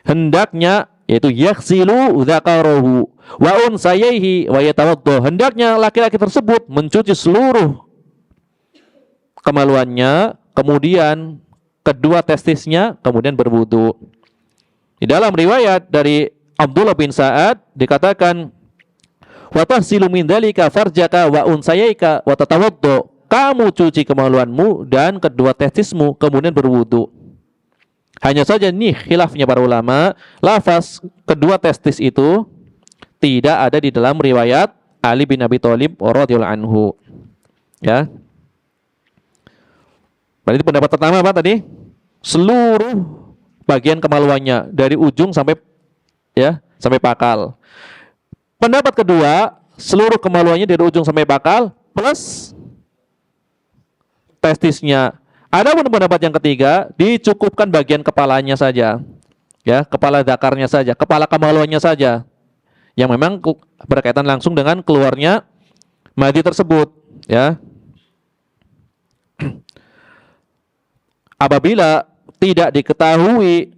Hendaknya, yaitu yaghsilu dzakarahu wa unsayaihi wa yatawaddo. Hendaknya laki-laki tersebut mencuci seluruh kemaluannya, kemudian kedua testisnya, kemudian berwudu. Di dalam riwayat dari Abdullah bin Sa'ad dikatakan, wa tahsilu min dzalika farjaka wa unsayaika wa tatawaddo. Kamu cuci kemaluanmu dan kedua testismu, kemudian berwudu. Hanya saja nih khilafnya para ulama, lafaz kedua testis itu tidak ada di dalam riwayat Ali bin Abi Thalib radhiyallahu anhu. Ya. Berarti pendapat pertama apa tadi? Seluruh bagian kemaluannya dari ujung sampai pakal. Pendapat kedua, seluruh kemaluannya dari ujung sampai pakal plus testisnya. Adapun pendapat yang ketiga, dicukupkan bagian kepalanya saja. Ya, kepala zakarnya saja, kepala kemaluannya saja. Yang memang berkaitan langsung dengan keluarnya madhi tersebut, ya. Apabila tidak diketahui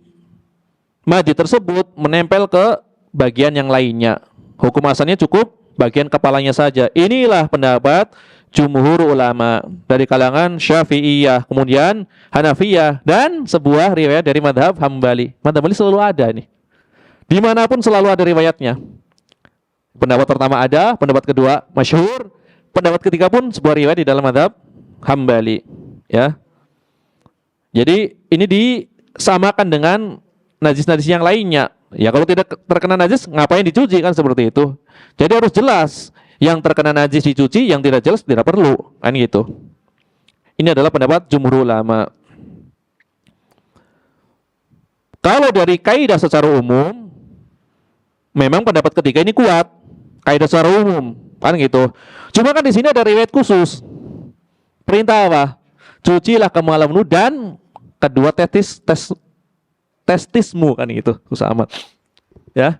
madhi tersebut menempel ke bagian yang lainnya, hukum asalnya cukup bagian kepalanya saja. Inilah pendapat jumhur ulama dari kalangan Syafi'iyah, kemudian Hanafiyah, dan sebuah riwayat dari mazhab Hambali. Mazhab Hambali selalu ada nih. Dimanapun selalu ada riwayatnya. Pendapat pertama ada, pendapat kedua masyhur, pendapat ketiga pun sebuah riwayat di dalam mazhab Hambali, ya. Jadi ini disamakan dengan najis-najis yang lainnya. Ya kalau tidak terkena najis ngapain dicuci, kan seperti itu. Jadi harus jelas, yang terkena najis dicuci, yang tidak jelas tidak perlu, kan gitu. Ini adalah pendapat jumhur ulama. Kalau dari kaidah secara umum, memang pendapat ketiga ini kuat. Kaidah secara umum, Kan gitu. Cuma kan di sini ada riwayat khusus. Perintah apa? Cucilah kemaluanmu dan kedua testismu kan gitu. Susah amat. Ya.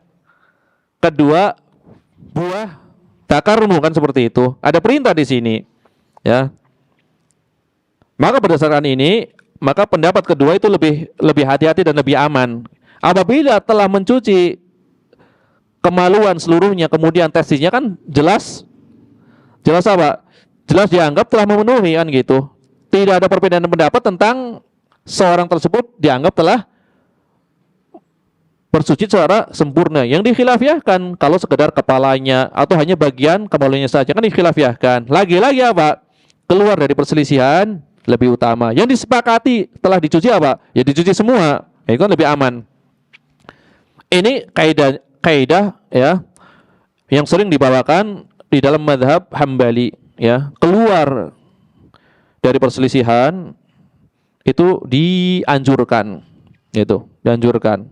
Kedua buah takarmu kan seperti itu. Ada perintah di sini. Ya. Maka berdasarkan ini, maka pendapat kedua itu lebih hati-hati dan lebih aman. Apabila telah mencuci kemaluan seluruhnya, kemudian testisnya kan jelas apa? Jelas dianggap telah memenuhi kan gitu. Tidak ada perbedaan pendapat tentang seorang tersebut dianggap telah bersuci secara sempurna. Yang dikhilafiahkan kalau sekedar kepalanya atau hanya bagian kemaluannya saja kan dikhilafiahkan. Lagi-lagi apa? Keluar dari perselisihan lebih utama. Yang disepakati telah dicuci apa? Ya dicuci semua. Ya, itu kan lebih aman. Ini kaidah ya yang sering dibawakan di dalam mazhab Hambali ya. Keluar dari perselisihan itu dianjurkan. Itu, dianjurkan.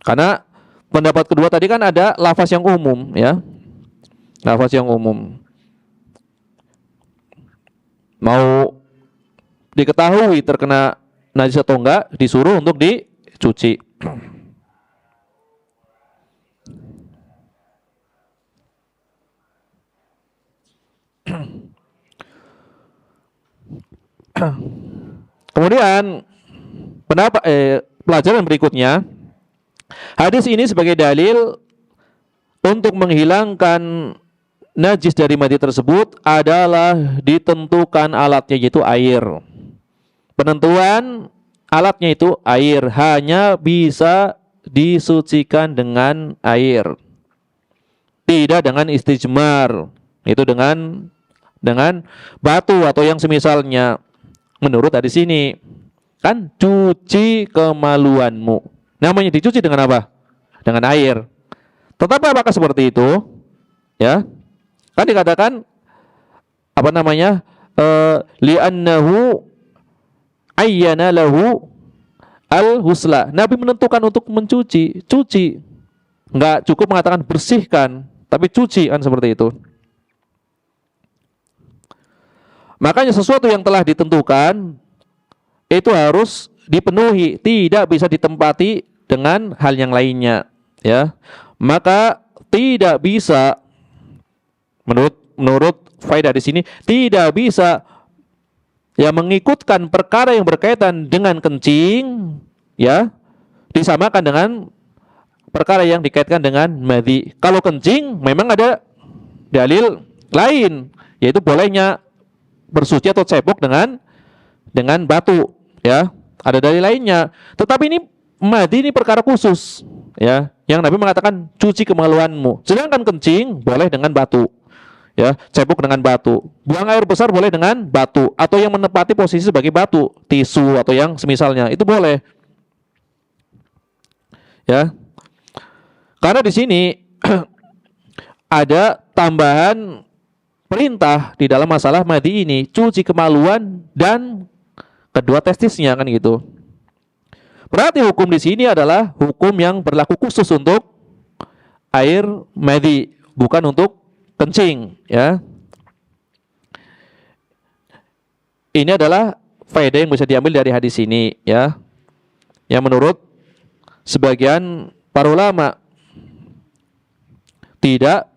Karena pendapat kedua tadi kan ada lafaz yang umum ya. Lafaz yang umum. Mau diketahui terkena najis atau enggak, disuruh untuk dicuci. Kemudian pelajaran berikutnya, hadis ini sebagai dalil untuk menghilangkan najis dari mati tersebut adalah ditentukan alatnya yaitu air. Penentuan alatnya itu air, hanya bisa disucikan dengan air. Tidak dengan istijmar, itu dengan batu atau yang semisalnya. Menurut hadis ini, kan cuci kemaluanmu. Namanya dicuci dengan apa? Dengan air. Tetapi apakah seperti itu? Ya. Kan dikatakan apa namanya? Li'annahu ayyana lahu al-husla. Nabi menentukan untuk mencuci, cuci. Enggak cukup mengatakan bersihkan, tapi cuci kan seperti itu. Makanya sesuatu yang telah ditentukan itu harus dipenuhi, tidak bisa ditempati dengan hal yang lainnya, ya. Maka tidak bisa menurut faedah di sini tidak bisa ya mengikutkan perkara yang berkaitan dengan kencing ya disamakan dengan perkara yang dikaitkan dengan madhi. Kalau kencing memang ada dalil lain, yaitu bolehnya bersuci atau cebok dengan batu, ya. Ada dalil lainnya. Tetapi ini madhi ini perkara khusus, ya. Yang Nabi mengatakan cuci kemaluanmu. Sedangkan kencing boleh dengan batu, ya. Cebok dengan batu. Buang air besar boleh dengan batu atau yang menempati posisi sebagai batu, tisu atau yang semisalnya itu boleh, ya. Karena di sini ada tambahan perintah di dalam masalah madhi ini, cuci kemaluan dan kedua testisnya kan gitu. Berarti hukum di sini adalah hukum yang berlaku khusus untuk air madhi, bukan untuk kencing, ya. Ini adalah faedah yang bisa diambil dari hadis ini, ya. Yang menurut sebagian para ulama tidak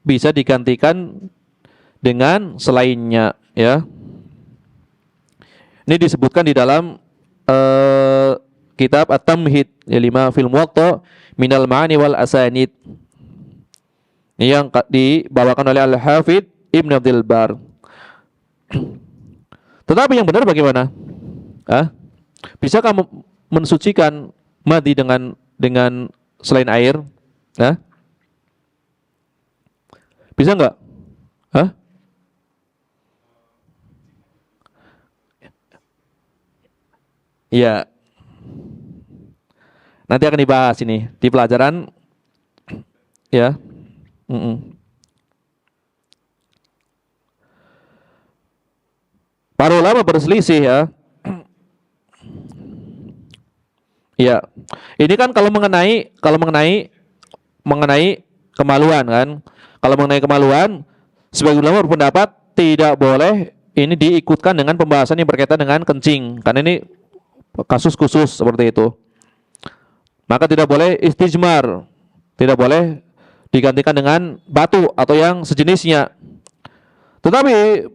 bisa digantikan dengan selainnya, ya. Ini disebutkan di dalam kitab At-Tamhid lima fil Muwatta minal ma'ani wal asanid. Ini yang dibawakan oleh Al-Hafidh Ibn Abdul Bar. Tetapi yang benar bagaimana? Bisa kamu mensucikan madhi dengan selain air? Bisa enggak? Iya. Nanti akan dibahas ini di pelajaran, ya. Para ulama berselisih, ya. Ya. Ini kan kalau mengenai mengenai kemaluan kan. Kalau mengenai kemaluan, sebagian ulama berpendapat tidak boleh ini diikutkan dengan pembahasan yang berkaitan dengan kencing, karena ini kasus khusus seperti itu. Maka tidak boleh istijmar, tidak boleh digantikan dengan batu atau yang sejenisnya. Tetapi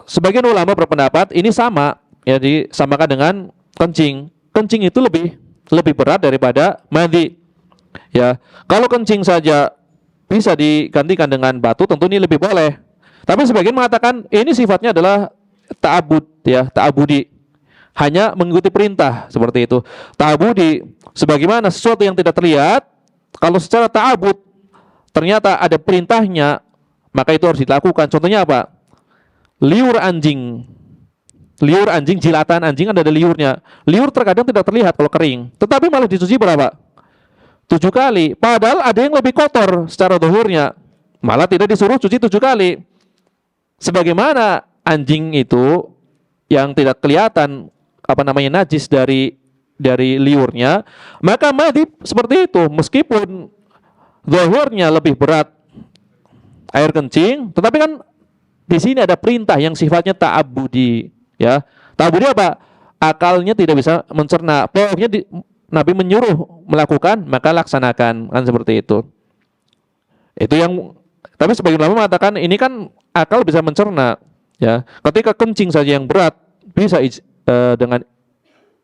sebagian ulama berpendapat ini sama, ya disamakan dengan kencing. Kencing itu lebih berat daripada madhi. Ya, kalau kencing saja bisa digantikan dengan batu, tentu ini lebih boleh. Tapi sebagian mengatakan ini sifatnya adalah ta'abud, ya, ta'abudi. Hanya mengikuti perintah seperti itu. Ta'abudi sebagaimana sesuatu yang tidak terlihat, kalau secara ta'abud ternyata ada perintahnya, maka itu harus dilakukan. Contohnya apa? Liur anjing. Liur anjing, jilatan anjing ada liurnya. Liur terkadang tidak terlihat kalau kering, tetapi malah dicuci berapa? 7 kali. Padahal ada yang lebih kotor secara dohurnya, malah tidak disuruh cuci 7 kali. Sebagaimana anjing itu yang tidak kelihatan najis dari liurnya, maka madhi seperti itu, meskipun dohurnya lebih berat air kencing, tetapi kan di sini ada perintah yang sifatnya ta'abudi, ya. Ta'abudi apa? Akalnya tidak bisa mencerna. Pokoknya Nabi menyuruh melakukan, maka laksanakan, kan seperti itu. Itu yang, tapi sebagian ulama mengatakan ini kan akal bisa mencerna, ya. Ketika kencing saja yang berat bisa dengan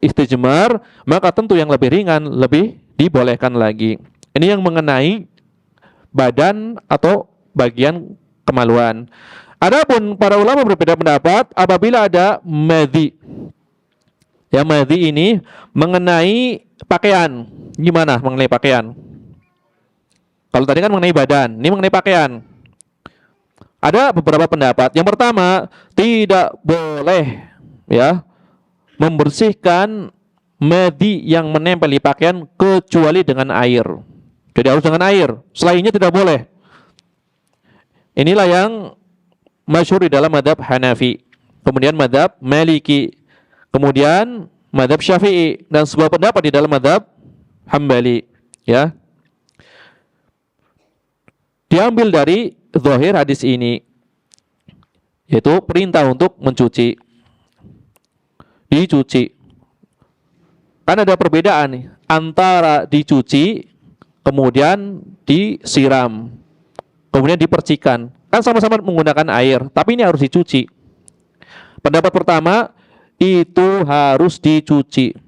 istijmar, maka tentu yang lebih ringan lebih dibolehkan lagi. Ini yang mengenai badan atau bagian kemaluan. Adapun para ulama berbeda pendapat apabila ada madhi. Ya, madhi ini mengenai pakaian. Gimana mengenai pakaian? Kalau tadi kan mengenai badan, ini mengenai pakaian. Ada beberapa pendapat. Yang pertama, tidak boleh, ya, membersihkan madhi yang menempel di pakaian kecuali dengan air. Jadi harus dengan air. Selainnya tidak boleh. Inilah yang masyhur di dalam madhab Hanafi, kemudian madhab Maliki, kemudian madhab Syafi'i, dan sebuah pendapat di dalam madhab Hambali, ya. Diambil dari zahir hadis ini, yaitu perintah untuk mencuci, dicuci. Kan ada perbedaan nih antara dicuci kemudian disiram kemudian dipercikan. Kan sama-sama menggunakan air, tapi ini harus dicuci. Pendapat pertama, itu harus dicuci.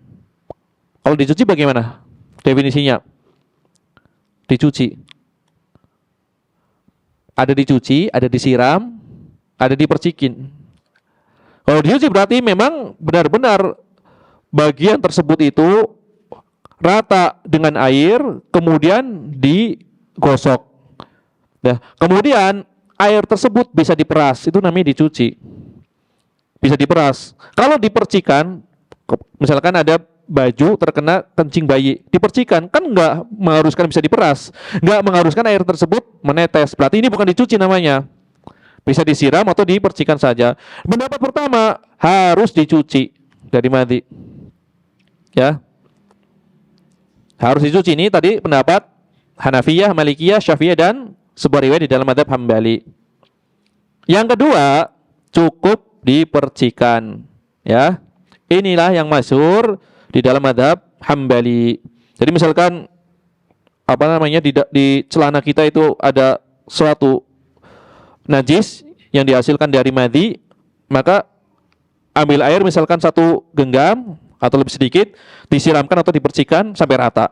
Kalau dicuci bagaimana definisinya? Dicuci. Ada dicuci, ada disiram, ada dipercikin. Kalau dicuci berarti memang benar-benar bagian tersebut itu rata dengan air, kemudian digosok. Nah, kemudian air tersebut bisa diperas, itu namanya dicuci. Bisa diperas. Kalau dipercikan, misalkan ada baju terkena kencing bayi, dipercikan, kan nggak mengharuskan bisa diperas, nggak mengharuskan air tersebut menetes. Berarti ini bukan dicuci namanya. Bisa disiram atau dipercikan saja. Pendapat pertama harus dicuci dari madhi. Ya. Harus dicuci, ini tadi pendapat Hanafiyah, Malikiyah, Syafi'iyah, dan sebuah riwayat di dalam madhab Hambali. Yang kedua, cukup dipercikan, ya. Inilah yang masyhur di dalam madhab Hambali. Jadi misalkan di celana kita itu ada suatu najis yang dihasilkan dari madhi, maka ambil air misalkan 1 genggam atau lebih sedikit, disiramkan atau dipercikan sampai rata.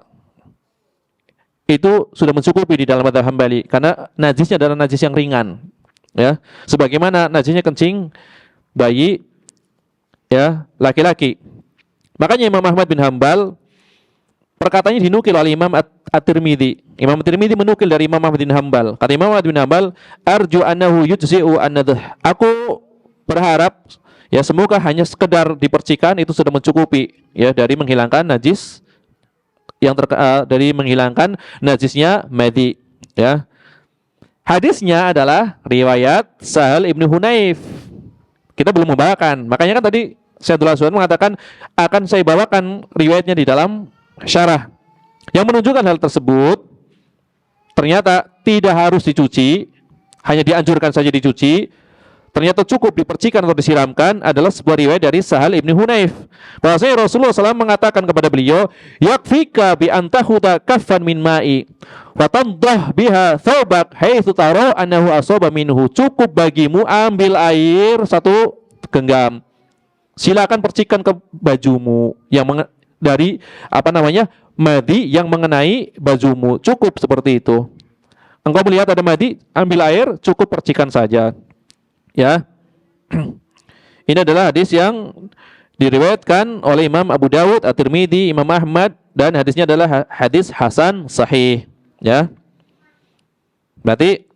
Itu sudah mencukupi di dalam madhab Hambali, karena najisnya adalah najis yang ringan, ya. Sebagaimana najisnya kencing bayi, ya, laki-laki. Makanya Imam Ahmad bin Hambal perkataannya dinukil oleh Imam At-Tirmidzi. Imam At-Tirmidzi menukil dari Imam Ahmad bin Hambal. Kata Imam Ahmad bin Hambal, arju annahu yujzi'u an-nadh. Aku berharap, ya, semoga hanya sekedar dipercikan itu sudah mencukupi, ya, dari menghilangkan najis yang dari menghilangkan najisnya madhi, ya. Hadisnya adalah riwayat Sahal ibnu Hunayf. Kita belum membawakan, makanya kan tadi Syaikhul Aswan mengatakan akan saya bawakan riwayatnya di dalam syarah yang menunjukkan hal tersebut. ternyata tidak harus dicuci, hanya dianjurkan saja dicuci, ternyata cukup dipercikan atau disiramkan, adalah sebuah riwayat dari Sahal ibni Hunayf. Bahwasanya Rasulullah SAW mengatakan kepada beliau, yakfika bi antahuta kaffan min ma'i wa tandah biha thawbak haitsu tara annahu asaba minhu. Cukup bagimu ambil air satu genggam. Silakan percikan ke bajumu yang dari madi yang mengenai bajumu. Cukup seperti itu. Engkau melihat ada madi, ambil air, cukup percikan saja. Ya. Ini adalah hadis yang diriwayatkan oleh Imam Abu Dawud, At-Tirmidzi, Imam Ahmad, dan hadisnya adalah hadis hasan sahih. Ya. Berarti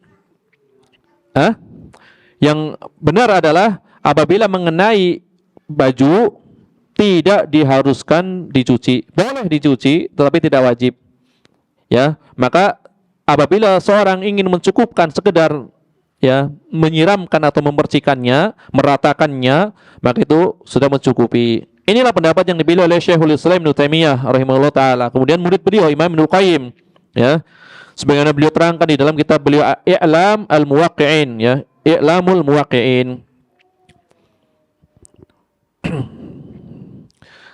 yang benar adalah apabila mengenai baju tidak diharuskan dicuci. Boleh dicuci tetapi tidak wajib. Ya, maka apabila seorang ingin mencukupkan sekedar menyiramkan atau memercikannya, meratakannya, maka itu sudah mencukupi. Inilah pendapat yang dipilih oleh Syekhul Islam Ibnu Taimiyah rahimahullah taala. Kemudian murid beliau Imam Ibnu Qayyim, sebagaimana beliau terangkan di dalam kitab beliau I'lam al-Muwaqqi'in, I'lamul Muwaqqi'in.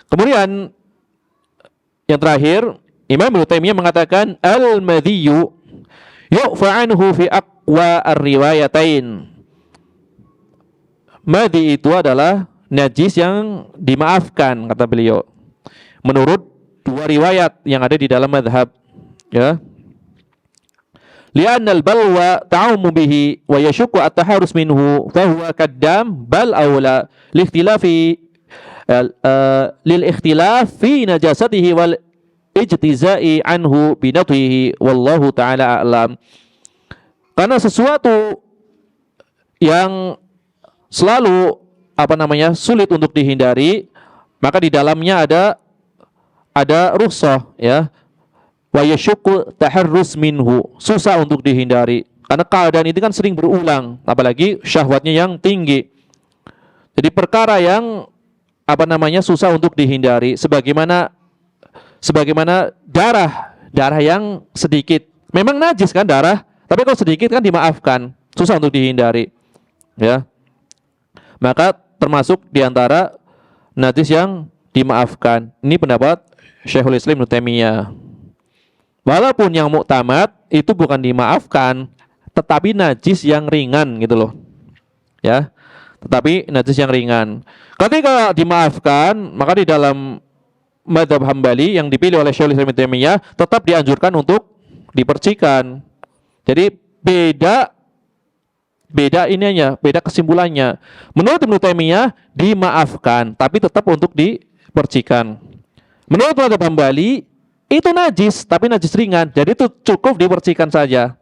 Kemudian yang terakhir, Imam Ibnu Taimiyah mengatakan al-madhiyu yu'fa anhu fi aqwa ar-riwayatain. Madhi itu adalah najis yang dimaafkan, kata beliau, menurut dua riwayat yang ada di dalam madhab. Li'anna al-balwa ta'ummu bihi wa yashukku at-taharus minhu fahuwa kaddam bal awla lil ikhtilaf fi najasatihi wal ijtizai anhu binathihi wallahu ta'ala a'lam. Karena sesuatu yang selalu sulit untuk dihindari, maka di dalamnya ada rukhsah, wa yashukku taharrus minhu, susah untuk dihindari karena keadaan itu kan sering berulang, apalagi syahwatnya yang tinggi. Jadi perkara yang susah untuk dihindari, sebagaimana darah yang sedikit, memang najis kan darah, tapi kalau sedikit kan dimaafkan, susah untuk dihindari, maka termasuk diantara najis yang dimaafkan. Ini pendapat Syekhul Islam Ibnu Taimiyah. Walaupun yang muktamad itu bukan dimaafkan, tetapi najis yang ringan gitu loh, tetapi najis yang ringan. Ketika dimaafkan, maka di dalam mazhab Hambali yang dipilih oleh Syekhul Islam Ibnu Taimiyah tetap dianjurkan untuk dipercikan. Jadi beda kesimpulannya. Menurut Ibnu Taimiyah dimaafkan, tapi tetap untuk dipercikan. Menurut mazhab Hambali itu najis, tapi najis ringan, jadi itu cukup dipercikan saja.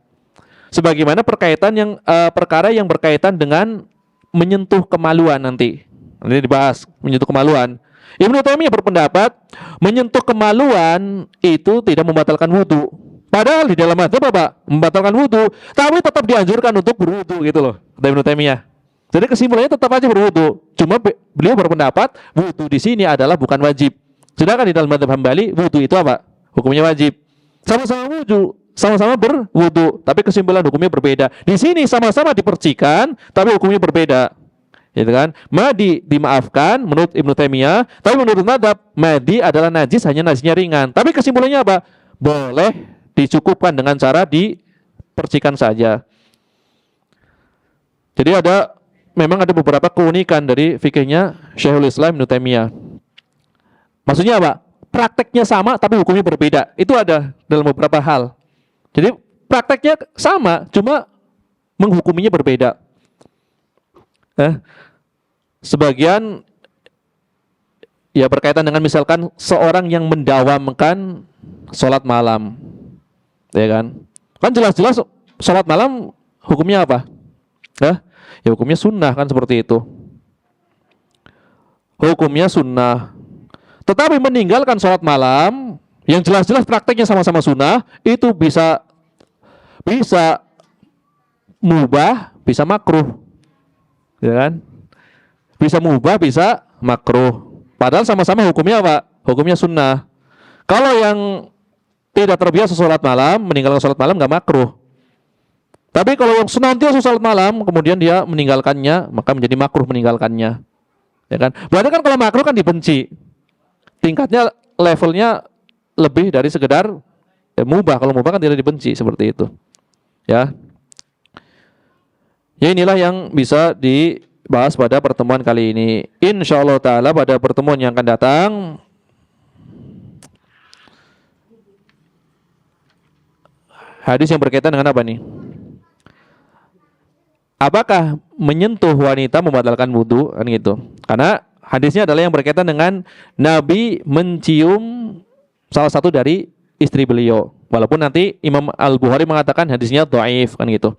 Sebagaimana perkara yang berkaitan dengan menyentuh kemaluan nanti dibahas, menyentuh kemaluan. Ibnu Taimiyah berpendapat menyentuh kemaluan itu tidak membatalkan wudu. Padahal di dalam mazhab membatalkan wudu, tapi tetap dianjurkan untuk berwudu gitu loh, kata Ibnu Taimiyah. Jadi kesimpulannya tetap aja berwudu. Cuma beliau berpendapat wudu di sini adalah bukan wajib. Sedangkan di dalam mazhab Hambali wudu itu hukumnya wajib. Sama-sama wudu, sama-sama berwudu, tapi kesimpulan hukumnya berbeda. Di sini sama-sama dipercikan, tapi hukumnya berbeda. Gitu kan? Madi dimaafkan menurut Ibnu Taimiyah, tapi menurut mazhab madi adalah najis, hanya najisnya ringan. Tapi kesimpulannya boleh dicukupkan dengan cara dipercikan saja. Jadi memang ada beberapa keunikan dari fikihnya Syekhul Islam Ibnu Taimiyah. Maksudnya prakteknya sama tapi hukumnya berbeda. Itu ada dalam beberapa hal. Jadi prakteknya sama, cuma menghukuminya berbeda. Sebagian berkaitan dengan misalkan seorang yang mendawamkan sholat malam, kan jelas-jelas sholat malam hukumnya apa? Hukumnya sunnah kan, seperti itu. Hukumnya sunnah. Tetapi meninggalkan sholat malam yang jelas-jelas prakteknya sama-sama sunnah, itu bisa mubah, bisa makruh, bisa mubah, bisa makruh. Padahal sama-sama hukumnya hukumnya sunnah. Kalau yang tidak terbiasa sholat malam, meninggalkan sholat malam nggak makruh. Tapi kalau yang senantiasa sholat malam, kemudian dia meninggalkannya, maka menjadi makruh meninggalkannya. Ya kan? Berarti kan kalau makruh kan dibenci. Tingkatnya, levelnya lebih dari sekedar mubah. Kalau mubah kan tidak dibenci, seperti itu. Ya. Ya inilah yang bisa dibahas pada pertemuan kali ini. Insyaallah ta'ala pada pertemuan yang akan datang, hadis yang berkaitan dengan apa nih? Apakah menyentuh wanita membatalkan wudu? Kan gitu. Karena hadisnya adalah yang berkaitan dengan Nabi mencium salah satu dari istri beliau. Walaupun nanti Imam Al-Bukhari mengatakan hadisnya dhaif, kan gitu.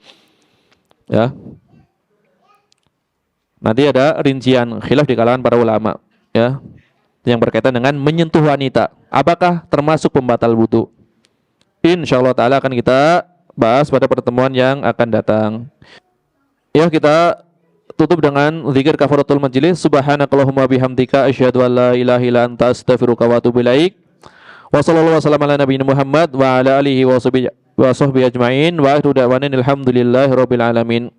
Ya. Nanti ada rincian khilaf di kalangan para ulama, ya. Yang berkaitan dengan menyentuh wanita. Apakah termasuk pembatal wudu? Insyaallah taala akan kita bahas pada pertemuan yang akan datang. Ya, kita tutup dengan zikir kafaratul majlis. Subhanakallahumma bihamdika asyhadu an la ilaha illa anta astaghfiruka wa atubu ilaik. Wa sallallahu wasallam ala nabiyina Muhammad wa ala alihi wa sahbihi ajmain wa akhiru da'wana alhamdulillahi rabbil alamin.